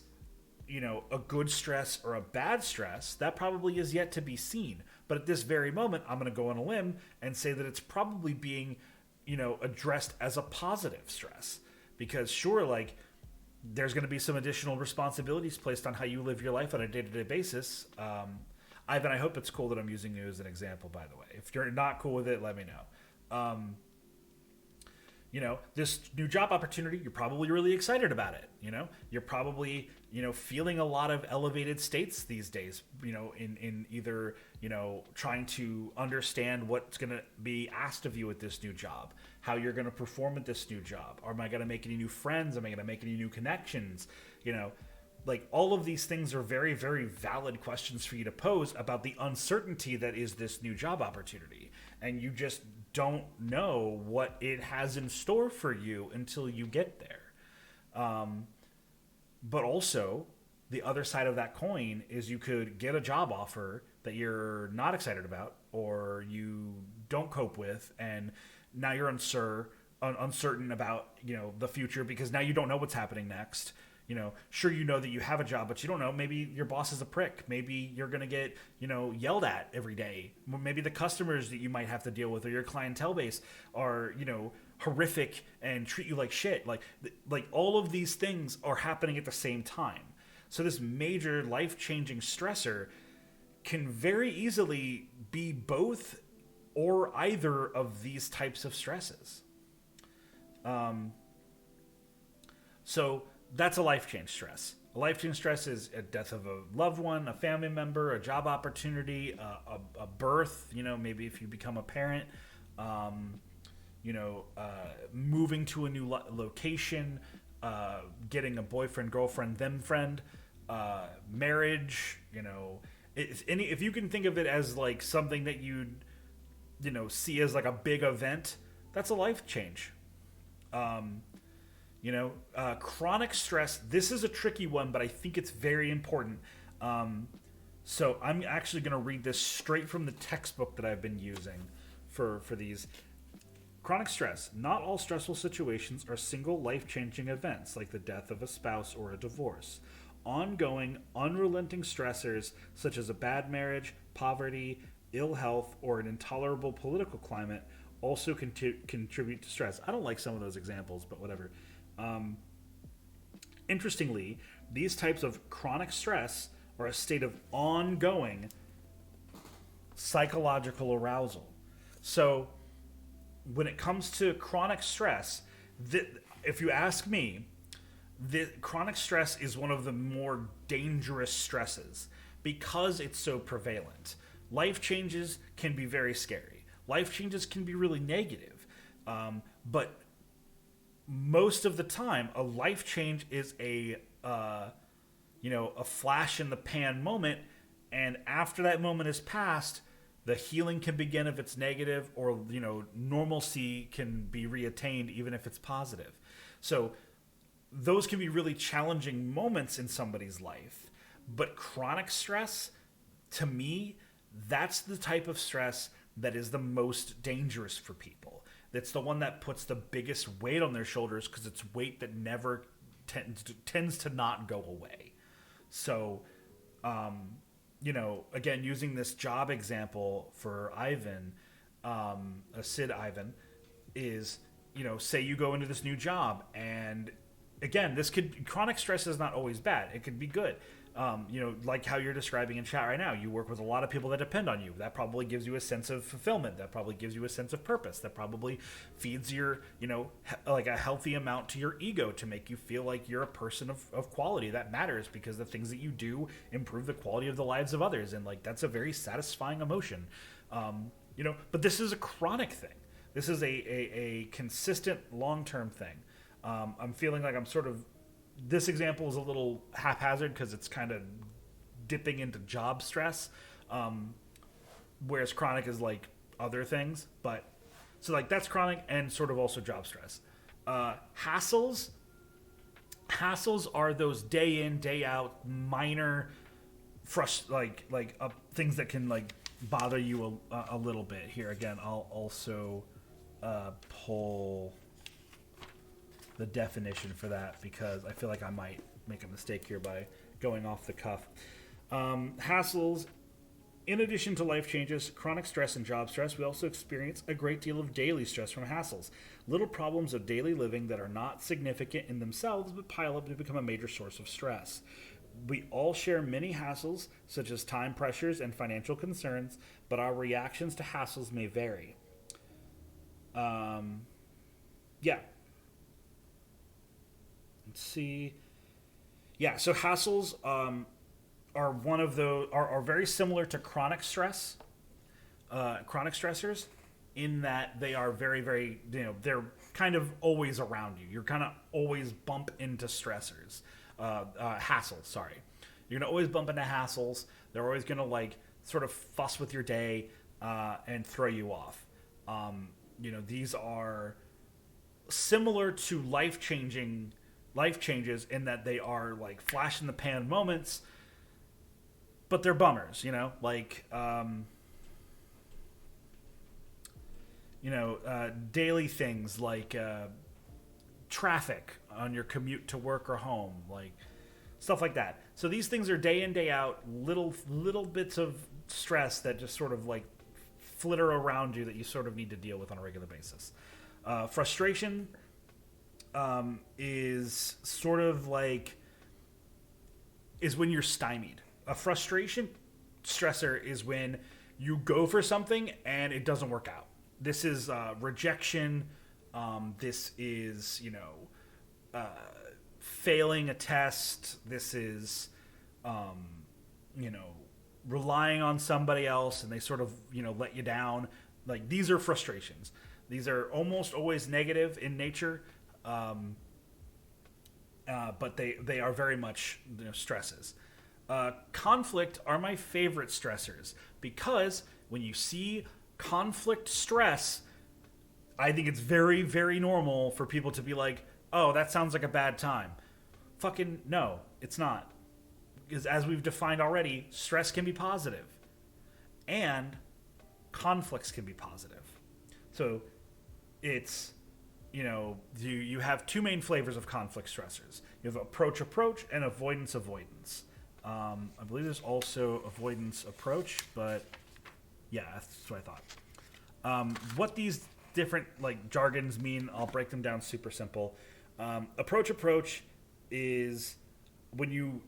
a good stress or a bad stress, that probably is yet to be seen. But at this very moment, I'm going to go on a limb and say that it's probably being addressed as a positive stress, because sure, there's going to be some additional responsibilities placed on how you live your life on a day-to-day basis. Ivan, I hope it's cool that I'm using you as an example, by the way. If you're not cool with it, let me know. This new job opportunity, you're probably really excited about it. You're probably, feeling a lot of elevated states these days, in either, trying to understand what's going to be asked of you at this new job, how you're going to perform at this new job. Am I going to make any new friends? Am I going to make any new connections? All of these things are very, very valid questions for you to pose about the uncertainty that is this new job opportunity. And you just don't know what it has in store for you until you get there. But also, the other side of that coin is you could get a job offer that you're not excited about or you don't cope with, and now you're uncertain about the future because now you don't know what's happening next. Sure, that you have a job, but you don't know. Maybe your boss is a prick. Maybe you're going to get, yelled at every day. Maybe the customers that you might have to deal with or your clientele base are, horrific and treat you like shit. All of these things are happening at the same time. So this major life-changing stressor can very easily be both or either of these types of stresses. So that's a life change stress. A life change stress is a death of a loved one, a family member, a job opportunity, a birth, maybe if you become a parent, moving to a new location, getting a boyfriend, girlfriend, them friend, marriage, if you can think of it as something that you'd, see as a big event, that's a life change. Chronic stress, this is a tricky one, but I think it's very important. So I'm actually going to read this straight from the textbook that I've been using for these. Chronic stress. Not all stressful situations are single life-changing events like the death of a spouse or a divorce. Ongoing, unrelenting stressors such as a bad marriage, poverty, ill health, or an intolerable political climate also contribute to stress. I don't like some of those examples, but whatever. Interestingly, these types of chronic stress are a state of ongoing psychological arousal. So when it comes to chronic stress, if you ask me, chronic stress is one of the more dangerous stresses because it's so prevalent. Life changes can be very scary. Life changes can be really negative. But most of the time, a life change is a a flash in the pan moment, and after that moment is passed, the healing can begin if it's negative, or normalcy can be reattained even if it's positive. So those can be really challenging moments in somebody's life. But chronic stress, to me, that's the type of stress that is the most dangerous for people. That's the one that puts the biggest weight on their shoulders, because it's weight that never tends to not go away. So, again, using this job example for Ivan, Sid Ivan, is, say you go into this new job, and again, chronic stress is not always bad. It could be good. Like how you're describing in chat right now, you work with a lot of people that depend on you. That probably gives you a sense of fulfillment. That probably gives you a sense of purpose. That probably feeds your, like a healthy amount to your ego to make you feel like you're a person of quality. That matters, because the things that you do improve the quality of the lives of others. And like, that's a very satisfying emotion. But this is a chronic thing. This is a consistent long-term thing. I'm feeling like this example is a little haphazard because it's kind of dipping into job stress, whereas chronic is like other things. But so like that's chronic and sort of also job stress. Hassles are those day in, day out minor things that can like bother you a little bit. Here again, I'll also pull the definition for that, because I feel like I might make a mistake here by going off the cuff. Hassles, in addition to life changes, chronic stress, and job stress, we also experience a great deal of daily stress from hassles. Little problems of daily living that are not significant in themselves but pile up to become a major source of stress. We all share many hassles, such as time pressures and financial concerns, but our reactions to hassles may vary. Let's see. Yeah, so hassles are one of those are very similar to chronic stress, chronic stressors, in that they are very, very, they're kind of always around you. You're kind of always bump into stressors, hassles. Sorry, you're gonna always bump into hassles. They're always gonna like sort of fuss with your day and throw you off. These are similar to life changes in that they are like flash in the pan moments, but they're bummers, daily things like traffic on your commute to work or home, like stuff like that. So these things are day in, day out, little bits of stress that just sort of like flitter around you that you sort of need to deal with on a regular basis. Frustration is sort of like, is when you're stymied. A frustration stressor is when you go for something and it doesn't work out. This is rejection. This is, failing a test. This is, relying on somebody else and they sort of, let you down. Like, these are frustrations. These are almost always negative in nature. But they are very much stresses. Conflict are my favorite stressors, because when you see conflict stress, I think it's very, very normal for people to be like, oh, that sounds like a bad time. Fucking no, it's not. Because as we've defined already, stress can be positive and conflicts can be positive. So it's, you have two main flavors of conflict stressors. You have approach and avoidance. I believe there's also avoidance approach, but yeah, that's what I thought. What these different jargons mean, I'll break them down super simple. Approach is when you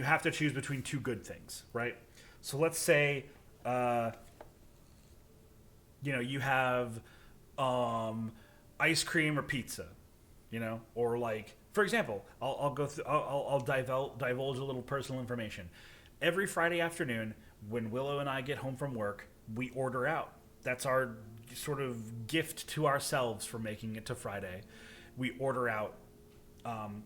have to choose between two good things, right? So let's say you have ice cream or pizza, or for example, I'll divulge a little personal information. Every Friday afternoon when Willow and I get home from work, we order out. That's our sort of gift to ourselves for making it to Friday. We order out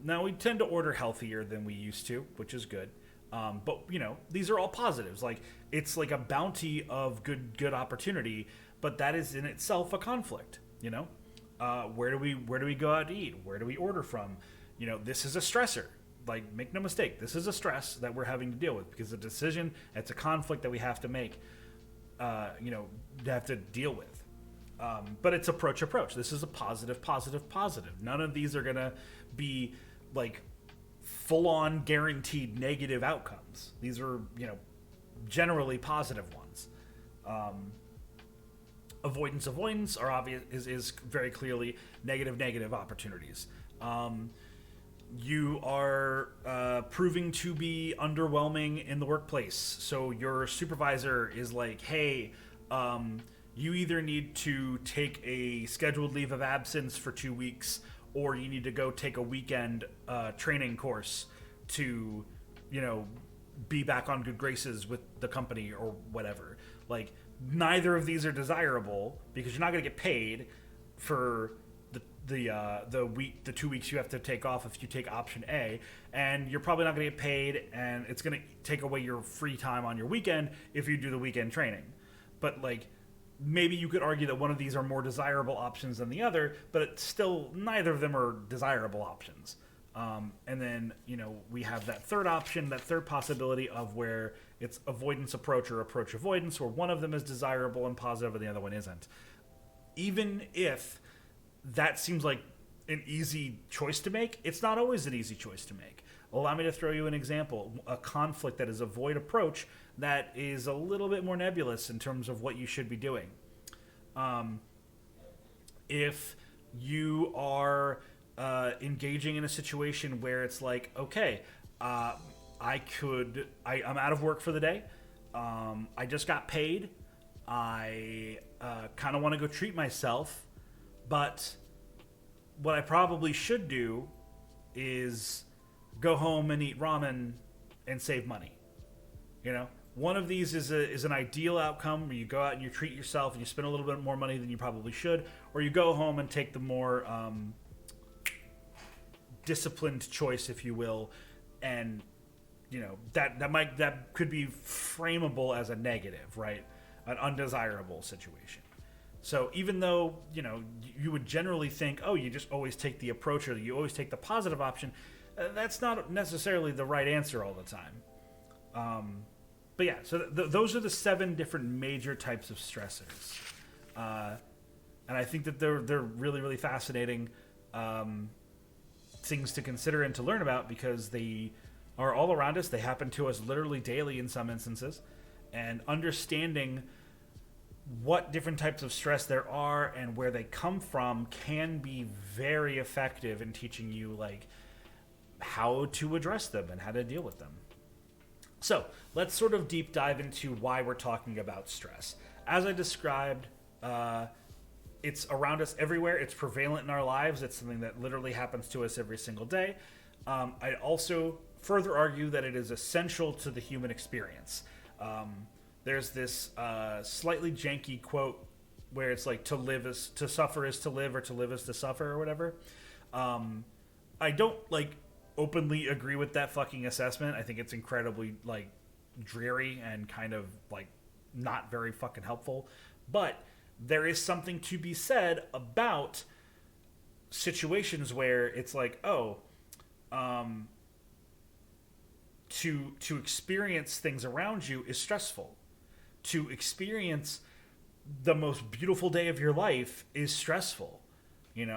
Now we tend to order healthier than we used to, which is good. But these are all positives. Like, it's like a bounty of good opportunity, but that is in itself a conflict. Where do we go out to eat? Where do we order from? This is a stressor. Like, make no mistake, this is a stress that we're having to deal with because the decision, it's a conflict that we have to make. Have to deal with. But it's approach. This is a positive. None of these are gonna be like full-on guaranteed negative outcomes. These are, generally positive ones. Avoidance are obvious, is very clearly negative opportunities. You are proving to be underwhelming in the workplace. So your supervisor is like, hey, you either need to take a scheduled leave of absence for 2 weeks, or you need to go take a weekend training course to, be back on good graces with the company or whatever. Like, neither of these are desirable because you're not going to get paid for the 2 weeks you have to take off if you take option A, and you're probably not going to get paid, and it's going to take away your free time on your weekend if you do the weekend training. But like, maybe you could argue that one of these are more desirable options than the other, but it's still, neither of them are desirable options. And then, we have that third option, that third possibility of where it's avoidance approach or approach avoidance, where one of them is desirable and positive and the other one isn't. Even if that seems like an easy choice to make, it's not always an easy choice to make. Allow me to throw you an example. A conflict that is avoid approach that is a little bit more nebulous in terms of what you should be doing. If you are engaging in a situation where it's like, okay, I'm out of work for the day. I just got paid. I kind of want to go treat myself. But what I probably should do is go home and eat ramen and save money. One of these is an ideal outcome where you go out and you treat yourself and you spend a little bit more money than you probably should, or you go home and take the more disciplined choice, if you will, and that could be frameable as a negative, right? An undesirable situation. So even though, you would generally think, oh, you just always take the approach or you always take the positive option, that's not necessarily the right answer all the time. But yeah, so those are the 7 different major types of stressors. And I think that they're really, really fascinating things to consider and to learn about because they are all around us. They happen to us literally daily in some instances. And understanding what different types of stress there are and where they come from can be very effective in teaching you like how to address them and how to deal with them. So let's sort of deep dive into why we're talking about stress. As I described, it's around us everywhere. It's prevalent in our lives. It's something that literally happens to us every single day. I also further argue that it is essential to the human experience. There's this slightly janky quote where it's like to suffer is to live, or to live is to suffer, or whatever. I don't openly agree with that fucking assessment. I think it's incredibly dreary and kind of not very fucking helpful. But there is something to be said about situations where it's to experience things around you is stressful. To experience the most beautiful day of your life is stressful. It's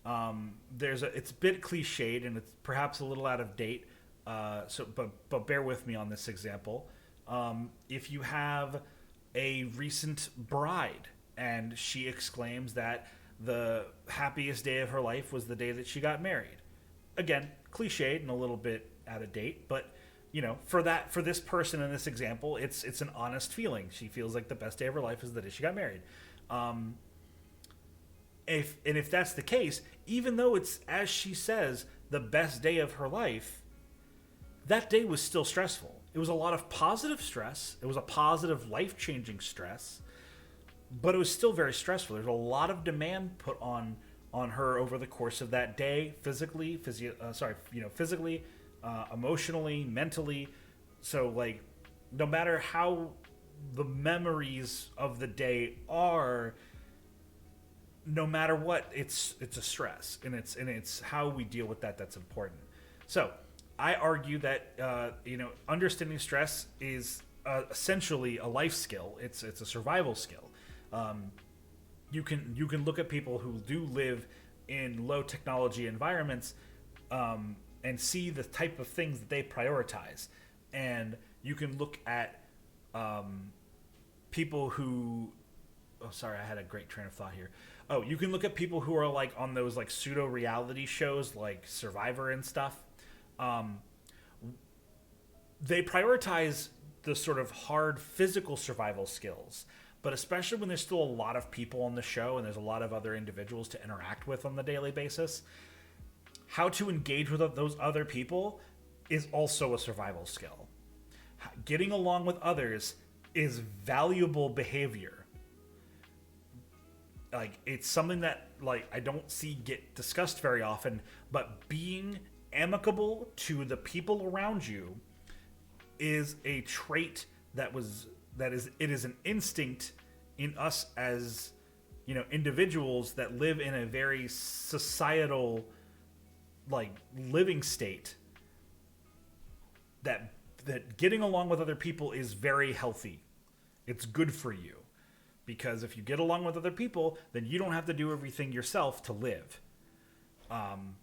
a bit cliched and it's perhaps a little out of date. But bear with me on this example. If you have a recent bride and she exclaims that the happiest day of her life was the day that she got married. Again, cliched and a little bit out of date, but for this person in this example, it's an honest feeling. She feels like the best day of her life is the day she got married. If that's the case, even though it's, as she says, the best day of her life, that day was still stressful. It was a lot of positive stress. It was a positive, life-changing stress, but it was still very stressful. There's a lot of demand put on on her over the course of that day, physically, emotionally, mentally. So like, no matter how the memories of the day are, no matter what, it's a stress, and it's how we deal with that that's important. So I argue that understanding stress is essentially a life skill. It's a survival skill. You can look at people who do live in low technology environments and see the type of things that they prioritize, and you can look at people who. Oh, sorry, I had a great train of thought here. Oh, you can look at people who are like on those like pseudo reality shows like Survivor and stuff. They prioritize the sort of hard physical survival skills, but especially when there's still a lot of people on the show and there's a lot of other individuals to interact with on the daily basis, how to engage with those other people is also a survival skill. Getting along with others is valuable behavior. Like, it's something that like I don't see get discussed very often, but being amicable to the people around you is a trait it is an instinct in us as individuals that live in a very societal like living state, that getting along with other people is very healthy. It's good for you. Because if you get along with other people, then you don't have to do everything yourself to live. And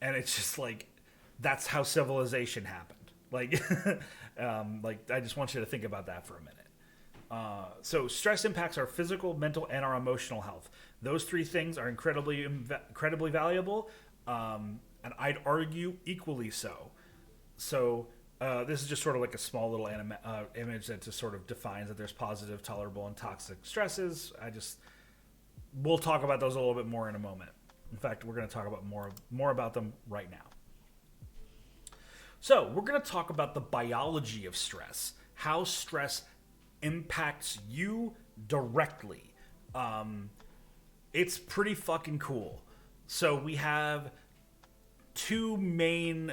it's just like, that's how civilization happened. Like, I just want you to think about that for a minute. So stress impacts our physical, mental, and our emotional health. Those three things are incredibly valuable, and I'd argue equally so. So this is just sort of like a small little image that just sort of defines that there's positive, tolerable, and toxic stresses. We'll talk about those a little bit more in a moment. In fact, we're going to talk about more about them right now. So we're going to talk about the biology of stress, how stress impacts you directly. It's pretty fucking cool. So we have two main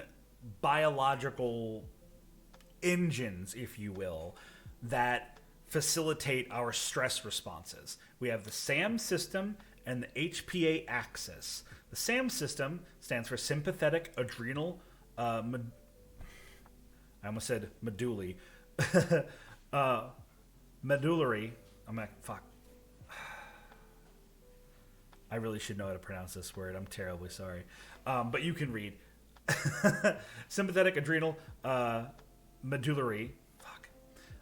biological engines, if you will, that facilitate our stress responses. We have the SAM system and the HPA axis. The SAM system stands for sympathetic adrenal I almost said medullary. Medullary. Fuck. I really should know how to pronounce this word. I'm terribly sorry. But you can read. Sympathetic adrenal medullary. Fuck.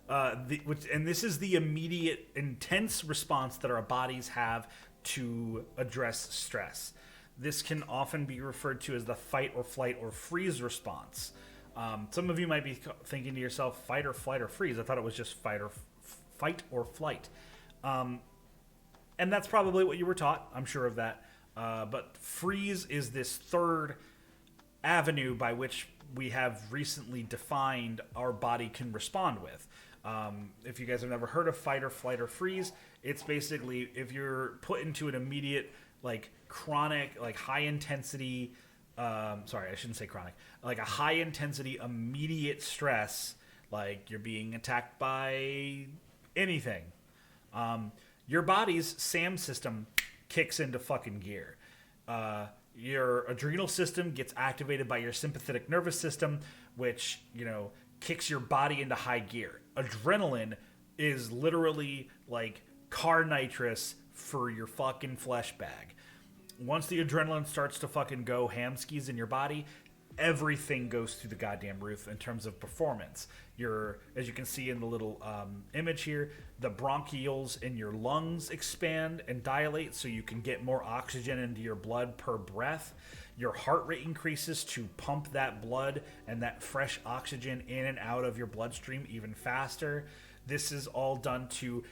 And this is the immediate, intense response that our bodies have to address stress. This can often be referred to as the fight or flight or freeze response. Some of you might be thinking to yourself, fight or flight or freeze. I thought it was just fight or flight. And that's probably what you were taught. I'm sure of that. But freeze is this third avenue by which we have recently defined our body can respond with. If you guys have never heard of fight or flight or freeze, it's basically if you're put into an immediate, like chronic, like high intensity, sorry, I shouldn't say chronic, like a high intensity immediate stress, like you're being attacked by anything. Your body's SAM system kicks into fucking gear. Your adrenal system gets activated by your sympathetic nervous system, which, kicks your body into high gear. Adrenaline is literally like car nitrous for your fucking flesh bag. Once the adrenaline starts to fucking go hamskis in your body, everything goes through the goddamn roof in terms of performance. As you can see in the little image here, the bronchioles in your lungs expand and dilate so you can get more oxygen into your blood per breath. Your heart rate increases to pump that blood and that fresh oxygen in and out of your bloodstream even faster. This is all done to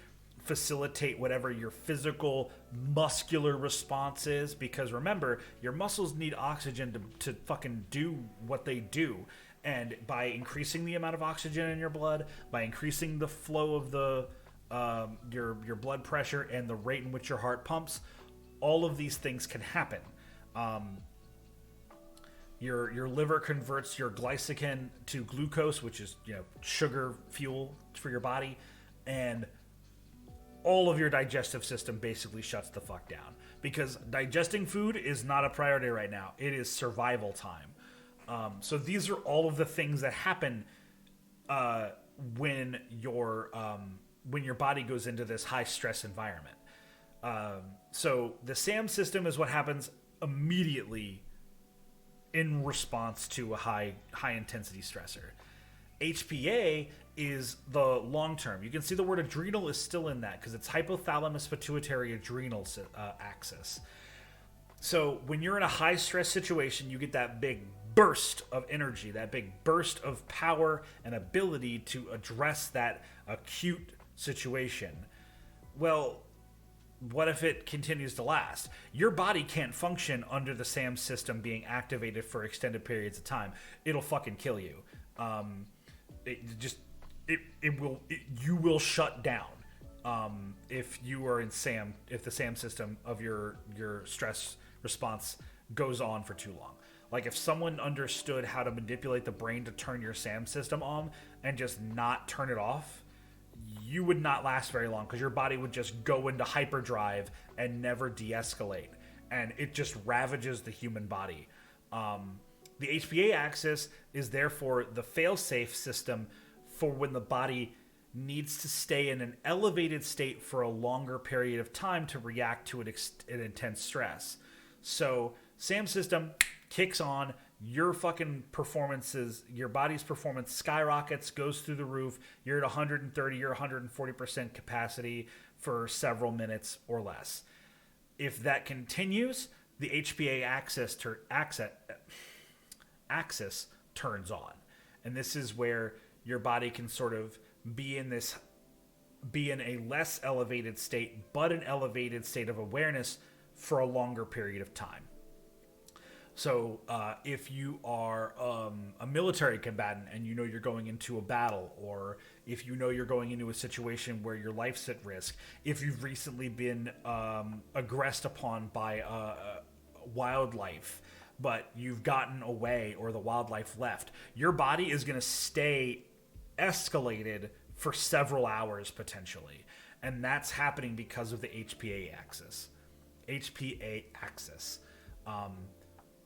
facilitate whatever your physical muscular response is, because remember, your muscles need oxygen to fucking do what they do. And by increasing the amount of oxygen in your blood, by increasing the flow of the your blood pressure and the rate in which your heart pumps, all of these things can happen. Your liver converts your glycogen to glucose, which is sugar fuel for your body, and all of your digestive system basically shuts the fuck down because digesting food is not a priority right now. It is survival time. So these are all of the things that happen when your body goes into this high stress environment. So the SAM system is what happens immediately in response to a high intensity stressor. HPA is the long term. You can see the word adrenal is still in that because it's hypothalamus pituitary adrenal axis. So when you're in a high stress situation, you get that big burst of energy, that big burst of power and ability to address that acute situation. Well, what if it continues to last? Your body can't function under the SAM system being activated for extended periods of time. It'll fucking kill you. You will shut down if you are in SAM. If the SAM system of your stress response goes on for too long. Like if someone understood how to manipulate the brain to turn your SAM system on and just not turn it off, you would not last very long because your body would just go into hyperdrive and never de-escalate. And it just ravages the human body. The HPA axis is therefore the fail-safe system for when the body needs to stay in an elevated state for a longer period of time to react to an intense stress. So SAM system kicks on, your fucking performances, your body's performance skyrockets, goes through the roof. You're at 130 or 140% capacity for several minutes or less. If that continues, the HPA axis turns on. And this is where your body can sort of be in a less elevated state, but an elevated state of awareness for a longer period of time. So if you are a military combatant and you know you're going into a battle, or if you know you're going into a situation where your life's at risk, if you've recently been aggressed upon by wildlife, but you've gotten away or the wildlife left, your body is going to stay escalated for several hours potentially. And that's happening because of the HPA axis.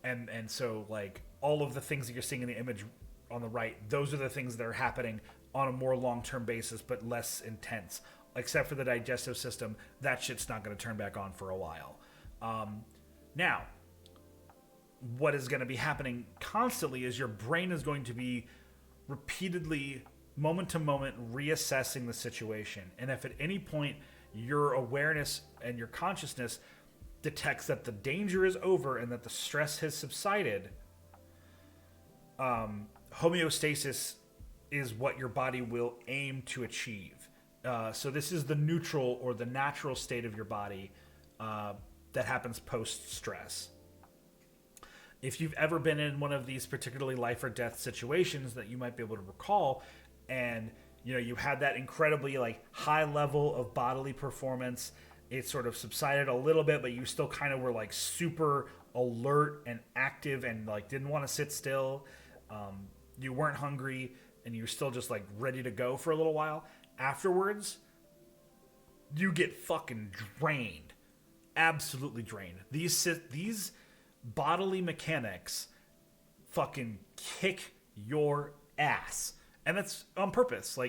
And so, like, all of the things that you're seeing in the image on the right, those are the things that are happening on a more long-term basis, but less intense. Except for the digestive system, that shit's not going to turn back on for a while. Now, what is going to be happening constantly is your brain is going to be repeatedly, moment to moment, reassessing the situation. And if at any point your awareness and your consciousness detects that the danger is over and that the stress has subsided, homeostasis is what your body will aim to achieve. So this is the neutral or the natural state of your body that happens post-stress. If you've ever been in one of these particularly life or death situations that you might be able to recall, and you had that incredibly high level of bodily performance, it sort of subsided a little bit, but you still kind of were super alert and active and didn't want to sit still. You weren't hungry and you were still just ready to go for a little while. Afterwards, you get fucking drained. Absolutely drained. These bodily mechanics fucking kick your ass. And that's on purpose.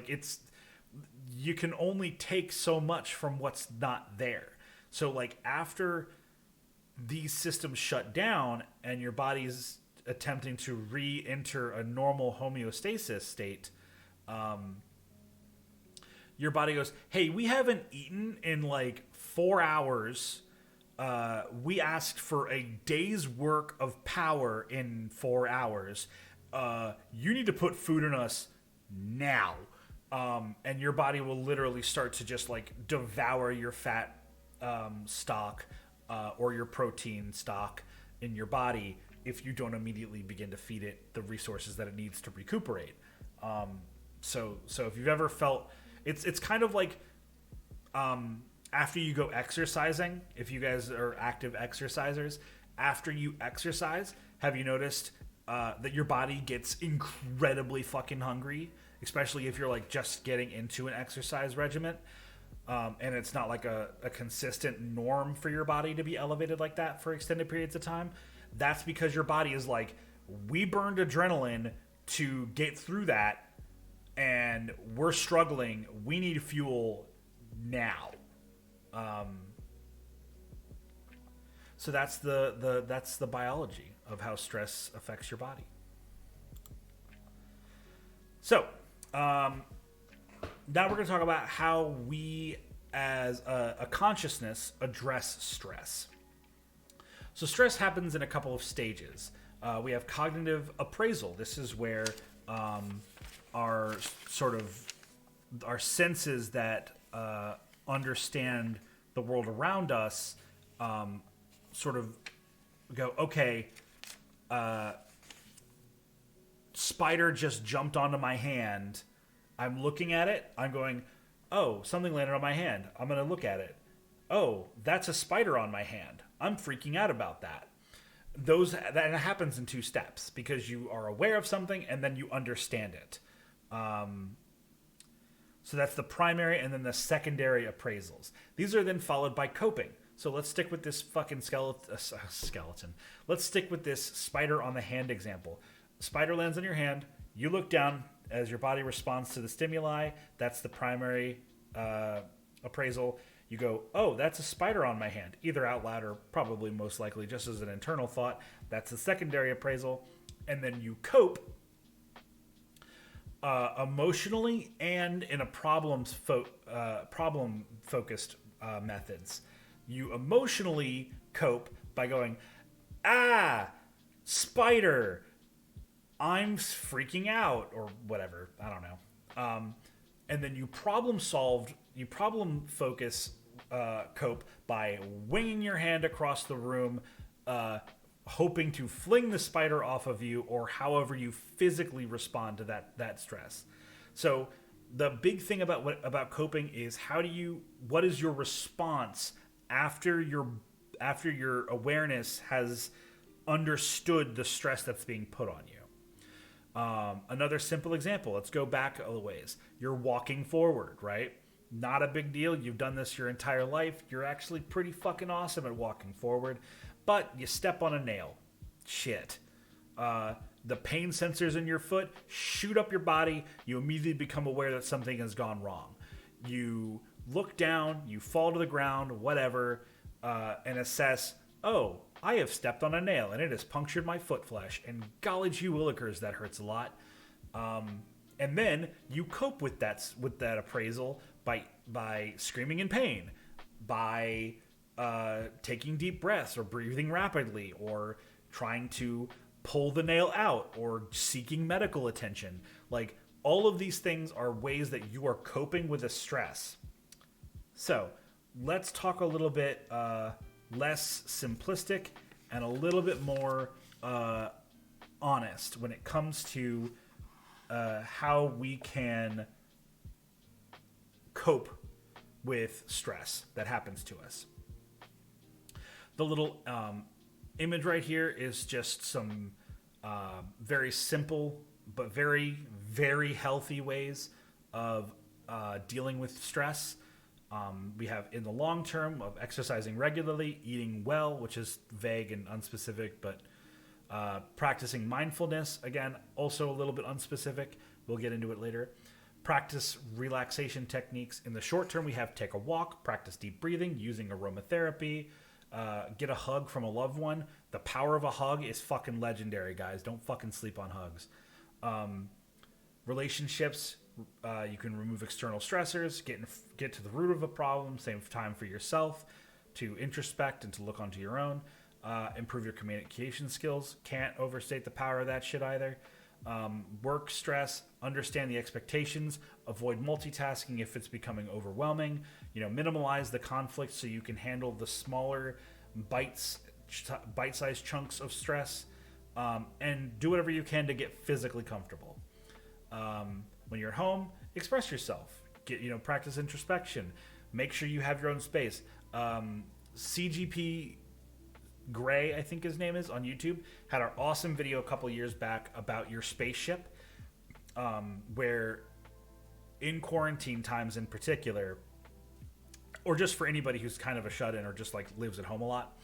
You can only take so much from what's not there. So after these systems shut down and your body's attempting to re-enter a normal homeostasis state, your body goes, hey, we haven't eaten in 4 hours. We asked for a day's work of power in 4 hours. You need to put food in us now. And your body will literally start to just devour your fat stock or your protein stock in your body if you don't immediately begin to feed it the resources that it needs to recuperate. So if you've ever felt, it's kind of after you go exercising, if you guys are active exercisers, after you exercise, have you noticed that your body gets incredibly fucking hungry, especially if you're like just getting into an exercise regimen, and it's not like a consistent norm for your body to be elevated like that for extended periods of time? That's because your body is like, we burned adrenaline to get through that, and we're struggling. We need fuel now. So that's the biology of how stress affects your body. So now we're going to talk about how we, as a consciousness, address stress. So stress happens in a couple of stages. We have cognitive appraisal. This is where our senses that understand the world around us sort of go, okay, spider just jumped onto my hand. I'm looking at it. I'm going, oh, something landed on my hand. I'm going to look at it. Oh, that's a spider on my hand. I'm freaking out about that. That happens in 2 steps, because you are aware of something and then you understand it. So that's the primary, and then the secondary appraisals. These are then followed by coping. So let's stick with this fucking skeleton. Let's stick with this spider on the hand example. Spider lands on your hand. You look down as your body responds to the stimuli. That's the primary appraisal. You go, oh, that's a spider on my hand, either out loud or probably most likely just as an internal thought. That's the secondary appraisal. And then you cope emotionally and in a problem-focused methods. You emotionally cope by going, spider, I'm freaking out, or whatever. I don't know. And then you problem focus cope by winging your hand across the room, hoping to fling the spider off of you, or however you physically respond to that stress. So the big thing about coping is what is your response after your awareness has understood the stress that's being put on you. Another simple example, let's go back a ways. You're walking forward, right? Not a big deal. You've done this your entire life. You're actually pretty fucking awesome at walking forward, but you step on a nail. Shit. The pain sensors in your foot shoot up your body. You immediately become aware that something has gone wrong. You look down, you fall to the ground, whatever, and assess, oh, I have stepped on a nail and it has punctured my foot flesh, and golly gee willikers, that hurts a lot. And then you cope with that appraisal by screaming in pain, by taking deep breaths or breathing rapidly, or trying to pull the nail out, or seeking medical attention. Like, all of these things are ways that you are coping with the stress. So let's talk a little bit less simplistic and a little bit more honest when it comes to how we can cope with stress that happens to us. The little image right here is just some very simple but very, very healthy ways of dealing with stress. We have, in the long term, of exercising regularly, eating well, which is vague and unspecific, but practicing mindfulness, again, also a little bit unspecific. We'll get into it later. Practice relaxation techniques. In the short term, we have take a walk, practice deep breathing, using aromatherapy, get a hug from a loved one. The power of a hug is fucking legendary, guys. Don't fucking sleep on hugs. Relationships, you can remove external stressors, get to the root of a problem, same time for yourself to introspect and to look onto your own. Improve your communication skills. Can't overstate the power of that shit either. Work stress, understand the expectations, avoid multitasking if it's becoming overwhelming. Minimize the conflict so you can handle the smaller bite-sized chunks of stress, and do whatever you can to get physically comfortable. When you're home, express yourself. Practice introspection. Make sure you have your own space. CGP Gray, I think his name is, on YouTube, had an awesome video a couple years back about your spaceship, where in quarantine times in particular, or just for anybody who's kind of a shut-in or just like lives at home a lot,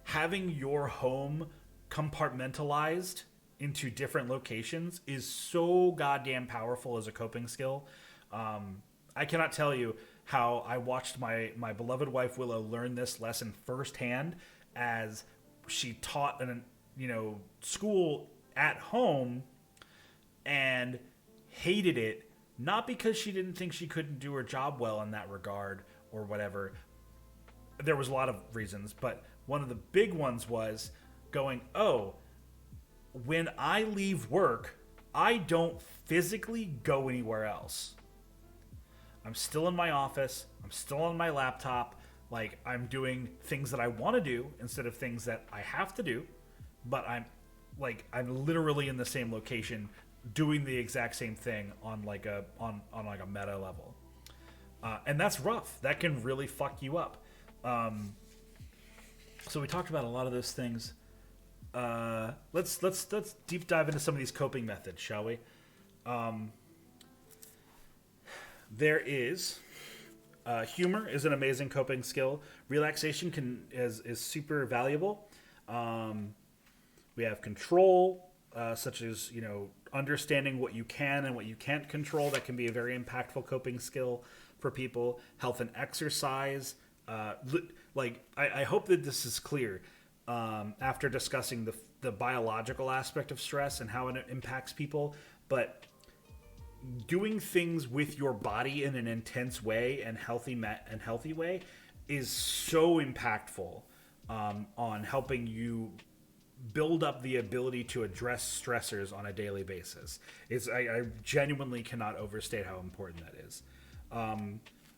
having your home compartmentalized into different locations is so goddamn powerful as a coping skill. I cannot tell you how I watched my beloved wife Willow learn this lesson firsthand as she taught in school at home and hated it, not because she didn't think she couldn't do her job well in that regard or whatever. There was a lot of reasons, but one of the big ones was going, oh, when I leave work, I don't physically go anywhere else. I'm still in my office. I'm still on my laptop. Like, I'm doing things that I want to do instead of things that I have to do. But I'm literally in the same location doing the exact same thing on like a meta level. And that's rough. That can really fuck you up. So we talked about a lot of those things. Let's deep dive into some of these coping methods, shall we? There is humor is an amazing coping skill. Relaxation is super valuable. We have control, such as understanding what you can and what you can't control. That can be a very impactful coping skill for people. Health and exercise. I hope that this is clear. After discussing the biological aspect of stress and how it impacts people, but doing things with your body in an intense way and healthy way is so impactful on helping you build up the ability to address stressors on a daily basis. I genuinely cannot overstate how important that is.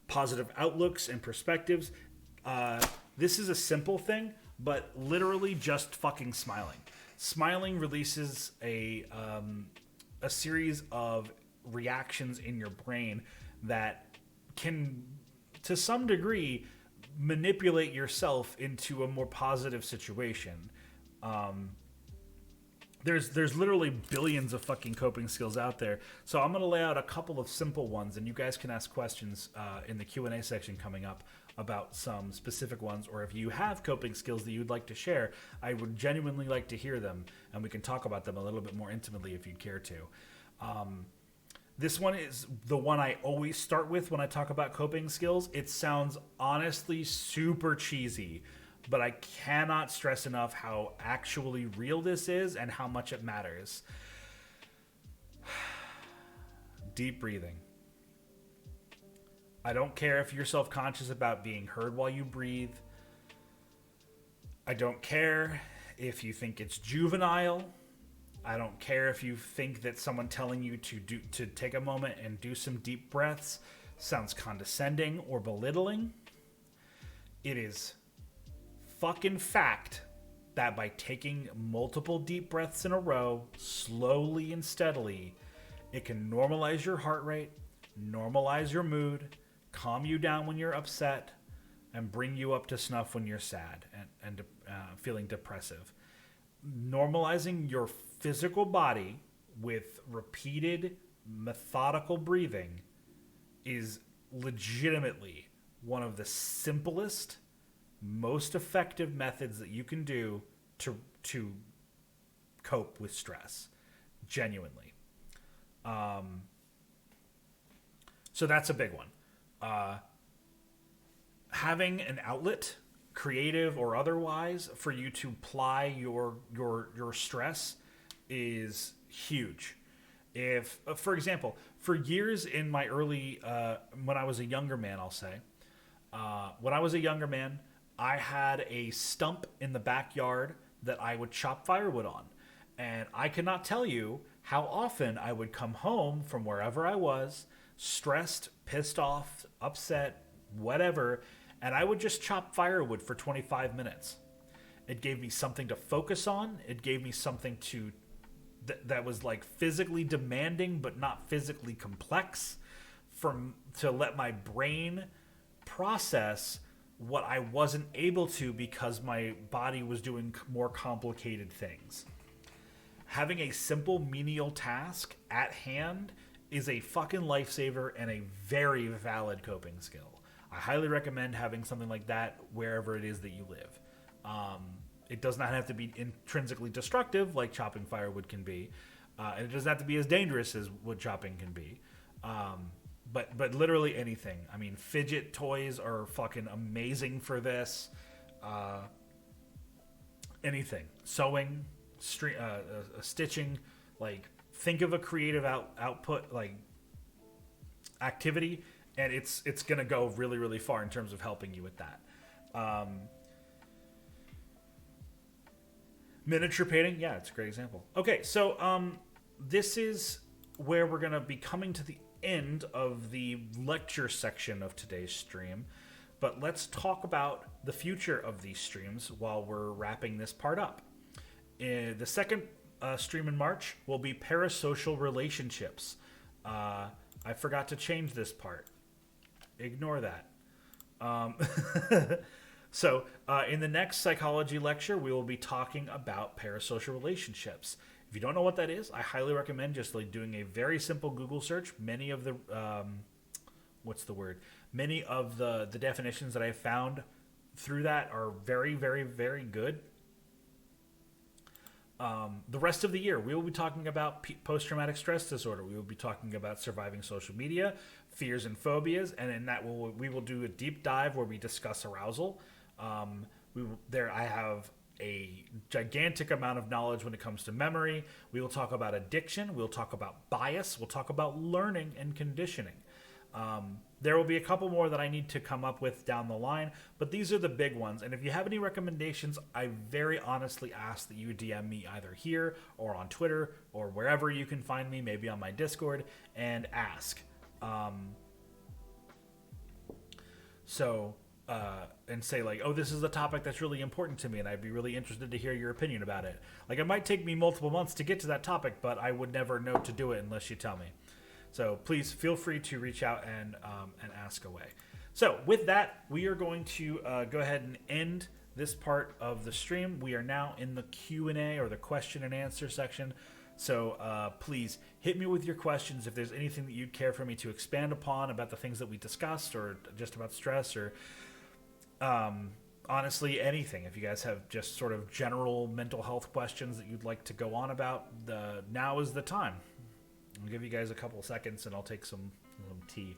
Positive outlooks and perspectives. This is a simple thing, but literally just fucking smiling. Smiling releases a series of reactions in your brain that can, to some degree, manipulate yourself into a more positive situation. There's literally billions of fucking coping skills out there. So I'm going to lay out a couple of simple ones, and you guys can ask questions in the Q&A section coming up about some specific ones, or if you have coping skills that you'd like to share, I would genuinely like to hear them, and we can talk about them a little bit more intimately if you'd care to. This one is the one I always start with when I talk about coping skills. It sounds honestly super cheesy, but I cannot stress enough how actually real this is and how much it matters. Deep breathing. I don't care if you're self-conscious about being heard while you breathe. I don't care if you think it's juvenile. I don't care if you think that someone telling you to take a moment and do some deep breaths sounds condescending or belittling. It is fucking fact that by taking multiple deep breaths in a row, slowly and steadily, it can normalize your heart rate, normalize your mood, calm you down when you're upset, and bring you up to snuff when you're sad and feeling depressive. Normalizing your physical body with repeated, methodical breathing is legitimately one of the simplest, most effective methods that you can do to cope with stress. Genuinely. So that's a big one. Having an outlet, creative or otherwise, for you to ply your stress is huge. If, for example, for years in my early, when I was a younger man, I'll say, when I was a younger man, I had a stump in the backyard that I would chop firewood on. And I cannot tell you how often I would come home from wherever I was, stressed, pissed off, upset, whatever, and I would just chop firewood for 25 minutes. It gave me something to focus on. It gave me something that was like physically demanding but not physically complex to let my brain process what I wasn't able to because my body was doing more complicated things. Having a simple menial task at hand is a fucking lifesaver and a very valid coping skill. I highly recommend having something like that wherever it is that you live. It does not have to be intrinsically destructive like chopping firewood can be. And it doesn't have to be as dangerous as wood chopping can be. But literally anything. I mean, fidget toys are fucking amazing for this. Anything. Sewing, stitching, like, think of a creative output, like, activity, and it's going to go really, really far in terms of helping you with that. Miniature painting, yeah, it's a great example. Okay, so this is where we're going to be coming to the end of the lecture section of today's stream, but let's talk about the future of these streams while we're wrapping this part up. The second stream in March will be parasocial relationships. I forgot to change this part. Ignore that. So, in the next psychology lecture, we will be talking about parasocial relationships. If you don't know what that is, I highly recommend just like doing a very simple Google search. Many of the, Many of the definitions that I found through that are very, very, very good. The rest of the year, we will be talking about post-traumatic stress disorder. We will be talking about surviving social media, fears and phobias, and in that we will do a deep dive where we discuss arousal. I have a gigantic amount of knowledge when it comes to memory. We will talk about addiction. We'll talk about bias. We'll talk about learning and conditioning. There will be a couple more that I need to come up with down the line, but these are the big ones. And if you have any recommendations, I very honestly ask that you DM me either here or on Twitter or wherever you can find me, maybe on my Discord, and ask. And say like, oh, this is a topic that's really important to me, and I'd be really interested to hear your opinion about it. Like, it might take me multiple months to get to that topic, but I would never know to do it unless you tell me. So please feel free to reach out and ask away. So with that, we are going to go ahead and end this part of the stream. We are now in the Q&A, or the question and answer section. So please hit me with your questions if there's anything that you'd care for me to expand upon about the things that we discussed, or just about stress, or honestly anything. If you guys have just sort of general mental health questions that you'd like to go on about, now is the time. I'll give you guys a couple of seconds and I'll take some tea.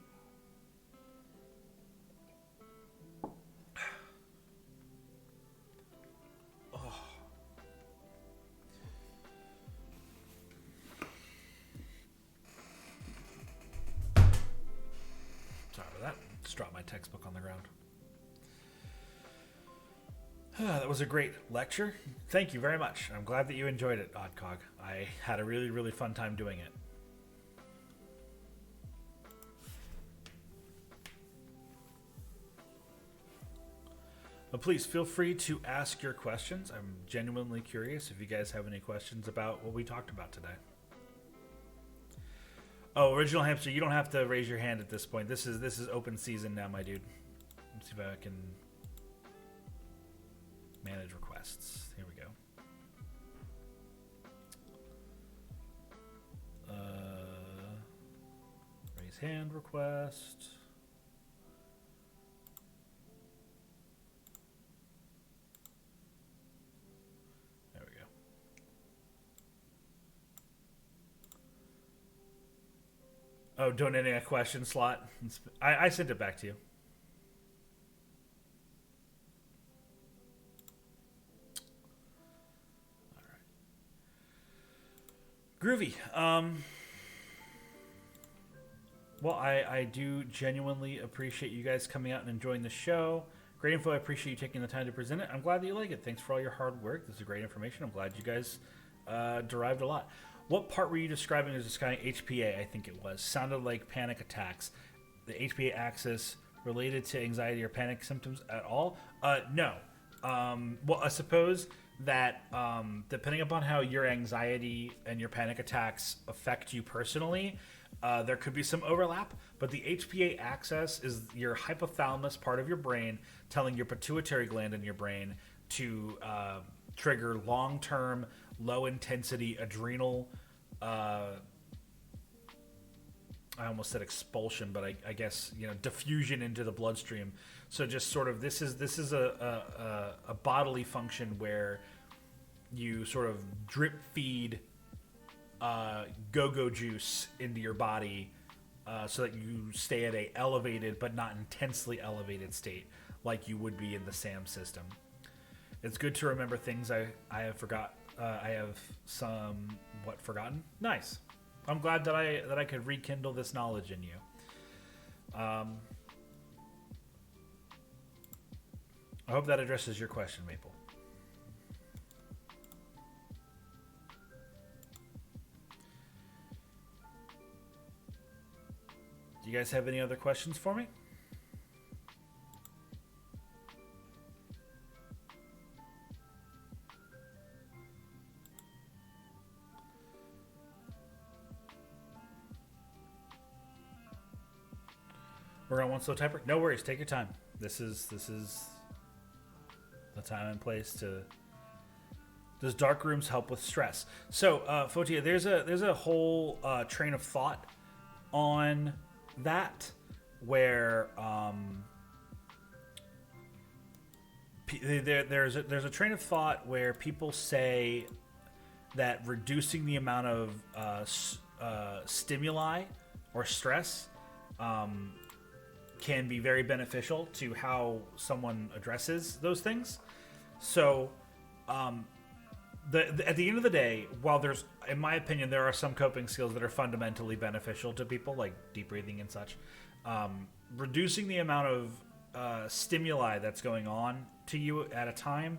Sorry about that. Just dropped my textbook on the ground. That was a great lecture. Thank you very much. I'm glad that you enjoyed it, Oddcog. I had a really, really fun time doing it. But please feel free to ask your questions. I'm genuinely curious if you guys have any questions about what we talked about today. Oh, Original Hamster, you don't have to raise your hand at this point. This is open season now, my dude. Let's see if I can manage requests. Here we go. Raise hand request. There we go. Oh, donating a question slot. I sent it back to you. Groovy. Well, I do genuinely appreciate you guys coming out and enjoying the show. Great info. I appreciate you taking the time to present it. I'm glad that you like it. Thanks for all your hard work. This is great information. I'm glad you guys derived a lot. What part were you describing as describing HPA? I think it was. Sounded like panic attacks. The HPA axis related to anxiety or panic symptoms at all? No. Well, I suppose that depending upon how your anxiety and your panic attacks affect you personally, There could be some overlap, but the HPA axis is your hypothalamus part of your brain telling your pituitary gland in your brain to trigger long-term, low-intensity adrenal. I almost said expulsion, but I guess diffusion into the bloodstream. So just sort of this is a bodily function where you sort of drip feed go-go juice into your body so that you stay at a elevated but not intensely elevated state like you would be in the SAM system. It's good to remember things I have I have somewhat forgotten. Nice. I'm glad that I could rekindle this knowledge in you. I hope that addresses your question, Maple. Do you guys have any other questions for me? We're on one slow typer. No worries, take your time. This is the time and place to. Does dark rooms help with stress? So, Fotia, there's a whole train of thought on that where there's a train of thought where people say that reducing the amount of stimuli or stress can be very beneficial to how someone addresses those things. So, at the end of the day, while there's, in my opinion, there are some coping skills that are fundamentally beneficial to people, like deep breathing and such, reducing the amount of stimuli that's going on to you at a time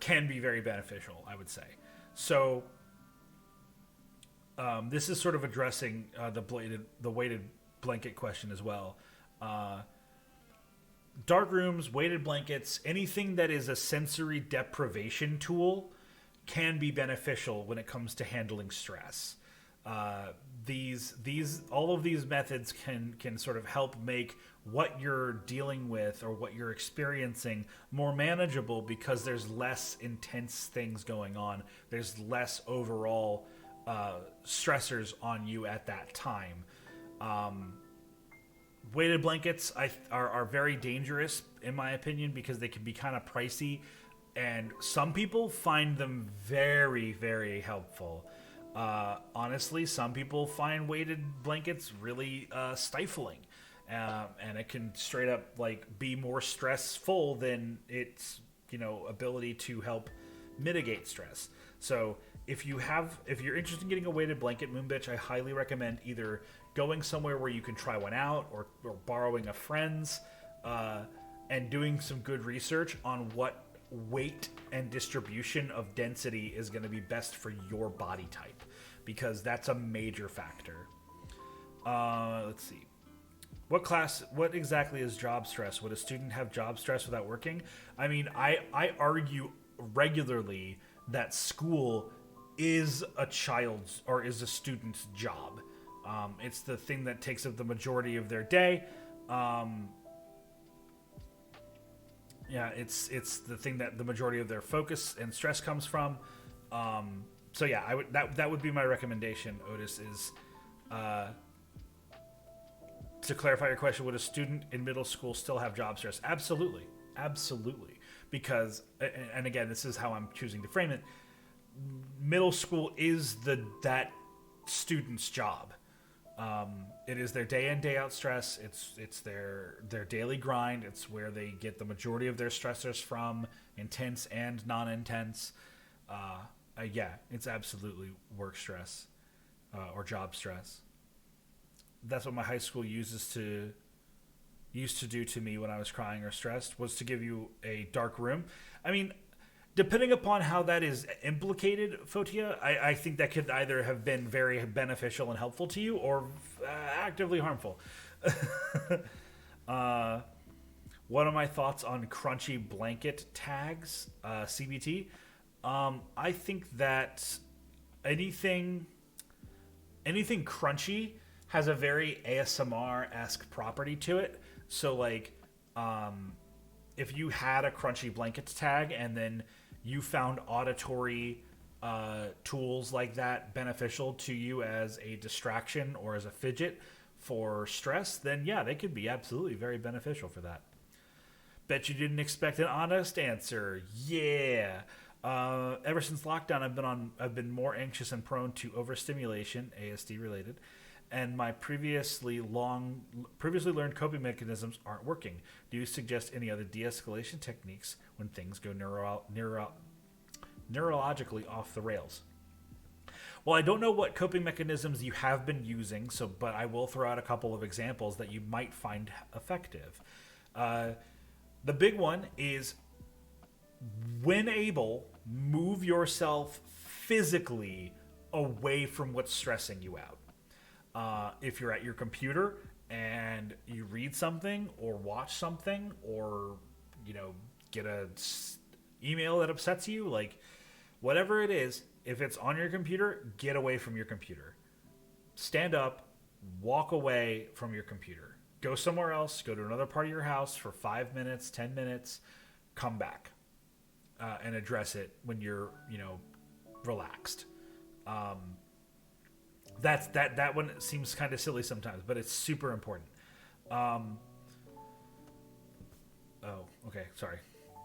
can be very beneficial, I would say. So, this is sort of addressing the weighted blanket question as well. Dark rooms, weighted blankets, anything that is a sensory deprivation tool can be beneficial when it comes to handling stress. All of these methods can sort of help make what you're dealing with or what you're experiencing more manageable because there's less intense things going on. There's less overall stressors on you at that time. Weighted blankets are very dangerous, in my opinion, because they can be kind of pricey, and some people find them very, very helpful. Honestly, some people find weighted blankets really stifling, and it can straight up be more stressful than its ability to help mitigate stress. So if you're interested in getting a weighted blanket, Moonbitch, I highly recommend either going somewhere where you can try one out or borrowing a friend's and doing some good research on what weight and distribution of density is going to be best for your body type, because that's a major factor. Let's see. What exactly is job stress? Would a student have job stress without working? I mean, I argue regularly that school is a child's or is a student's job. It's the thing that takes up the majority of their day. It's the thing that the majority of their focus and stress comes from. So yeah, that would be my recommendation, Otis, is to clarify your question, would a student in middle school still have job stress? Absolutely. Because, and again, this is how I'm choosing to frame it, middle school is that student's job. It is their day in, day out stress. It's their daily grind. It's where they get the majority of their stressors from, intense and non-intense. It's absolutely work stress or job stress. That's what my high school used to do to me when I was crying or stressed, was to give you a dark room. I mean, depending upon how that is implicated, Fotia, I think that could either have been very beneficial and helpful to you or actively harmful. What are my thoughts on crunchy blanket tags, CBT? I think that anything anything crunchy has a very ASMR-esque property to it. So like, if you had a crunchy blankets tag and then you found auditory tools like that beneficial to you as a distraction or as a fidget for stress, then yeah, they could be absolutely very beneficial for that. Bet you didn't expect an honest answer. Yeah. Ever since lockdown, I've been more anxious and prone to overstimulation, ASD related, and my previously learned coping mechanisms aren't working. Do you suggest any other de-escalation techniques when things go neurologically off the rails? Well, I don't know what coping mechanisms you have been using, but I will throw out a couple of examples that you might find effective. The big one is, when able, move yourself physically away from what's stressing you out. If you're at your computer and you read something or watch something or, get a email that upsets you, like whatever it is, if it's on your computer, get away from your computer. Stand up, walk away from your computer. Go somewhere else, go to another part of your house for 5 minutes, 10 minutes, come back and address it when you're, relaxed. That one seems kind of silly sometimes, but it's super important. Oh, okay, sorry.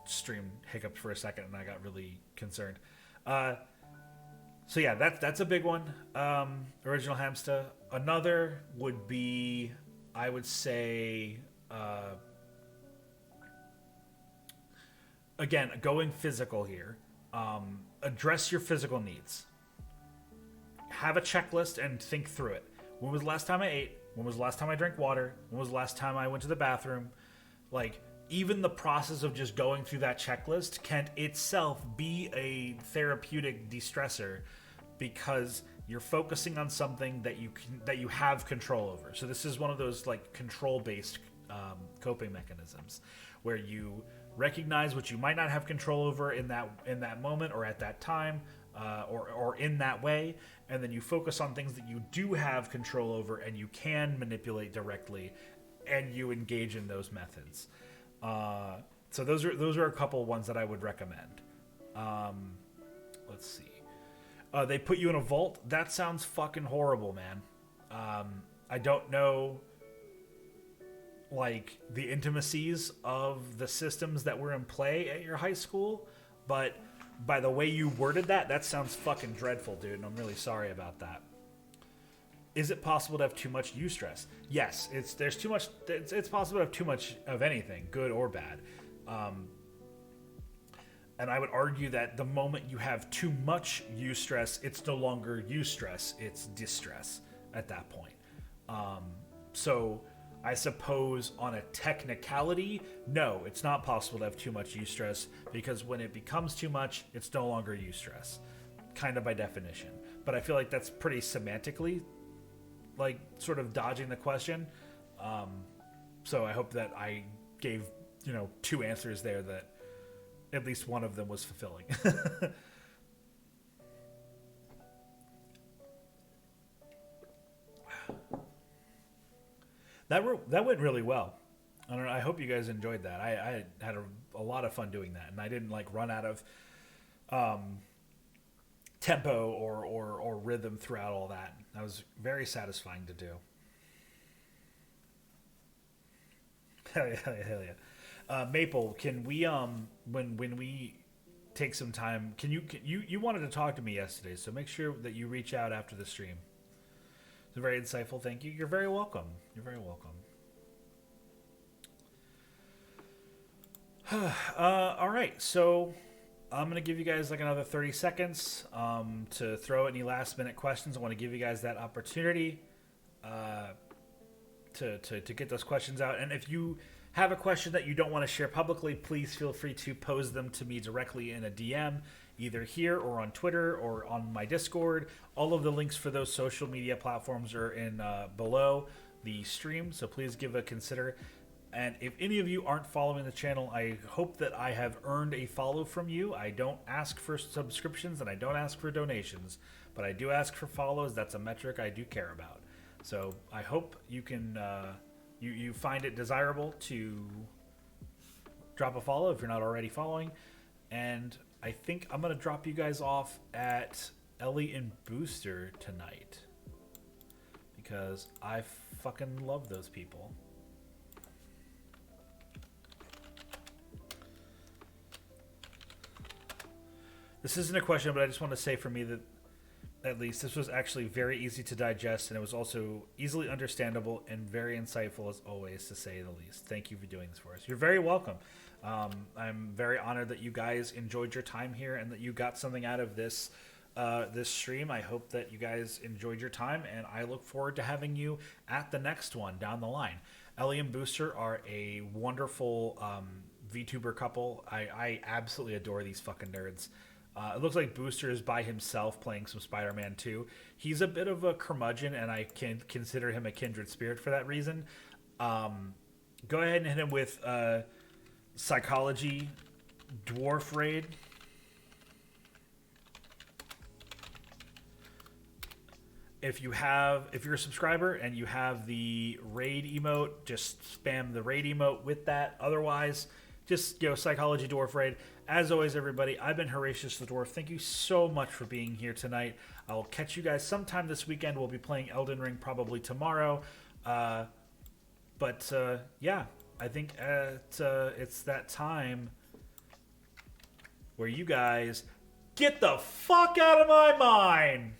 Stream hiccuped for a second and I got really concerned. So yeah, that's a big one. Original Hamster. Another would be, I would say, again, going physical here. Address your physical needs. Have a checklist and think through it. When was the last time I ate? When was the last time I drank water? When was the last time I went to the bathroom? Like, even the process of just going through that checklist can itself be a therapeutic de-stressor, because you're focusing on something that you have control over. So this is one of those like control-based coping mechanisms, where you recognize what you might not have control over in that moment or at that time, or in that way, and then you focus on things that you do have control over and you can manipulate directly, and you engage in those methods. So those are a couple ones that I would recommend. Let's see. They put you in a vault. That sounds fucking horrible, man. I don't know, like, the intimacies of the systems that were in play at your high school, but by the way you worded that sounds fucking dreadful, dude, and I'm really sorry about that. Is it possible to have too much eustress? Yes, it's possible to have too much of anything, good or bad. And I would argue that the moment you have too much eustress, it's no longer eustress, it's distress at that point. So I suppose on a technicality, no, it's not possible to have too much eustress, because when it becomes too much, it's no longer eustress, kind of by definition. But I feel like that's pretty semantically, like, sort of dodging the question. So I hope that I gave, two answers there that at least one of them was fulfilling. That went really well. I don't know. I hope you guys enjoyed that. I had a lot of fun doing that, and I didn't like run out of tempo or rhythm throughout all that. That was very satisfying to do. Hell yeah. Maple, can we when we take some time, can you wanted to talk to me yesterday, so make sure that you reach out after the stream. It's very insightful. Thank you. You're very welcome. You're very welcome. All right, so I'm going to give you guys like another 30 seconds to throw any last minute questions. I want to give you guys that opportunity to get those questions out. And if you have a question that you don't want to share publicly, please feel free to pose them to me directly in a DM, either here or on Twitter or on my Discord. All of the links for those social media platforms are in below the stream, so please give a consider. And if any of you aren't following the channel, I hope that I have earned a follow from you. I don't ask for subscriptions and I don't ask for donations, but I do ask for follows. That's a metric I do care about. So I hope you can you find it desirable to drop a follow if you're not already following. And I think I'm going to drop you guys off at Ellie and Booster tonight because I fucking love those people. This isn't a question, but I just want to say for me that at least this was actually very easy to digest, and it was also easily understandable and very insightful as always, to say the least. Thank you for doing this for us. You're very welcome. I'm very honored that you guys enjoyed your time here and that you got something out of this this stream. I hope that you guys enjoyed your time, and I look forward to having you at the next one down the line. Ellie and Booster are a wonderful VTuber couple. I absolutely adore these fucking nerds. It looks like Booster is by himself playing some Spider-Man 2. He's a bit of a curmudgeon, and I can consider him a kindred spirit for that reason. Go ahead and hit him with Psychology Dwarf Raid. If you're a subscriber and you have the raid emote, just spam the raid emote with that. Otherwise, just Psychology Dwarf Raid. As always, everybody, I've been Horatius the Dwarf. Thank you so much for being here tonight. I'll catch you guys sometime this weekend. We'll be playing Elden Ring probably tomorrow. Yeah, I think it's that time where you guys get the fuck out of my mind.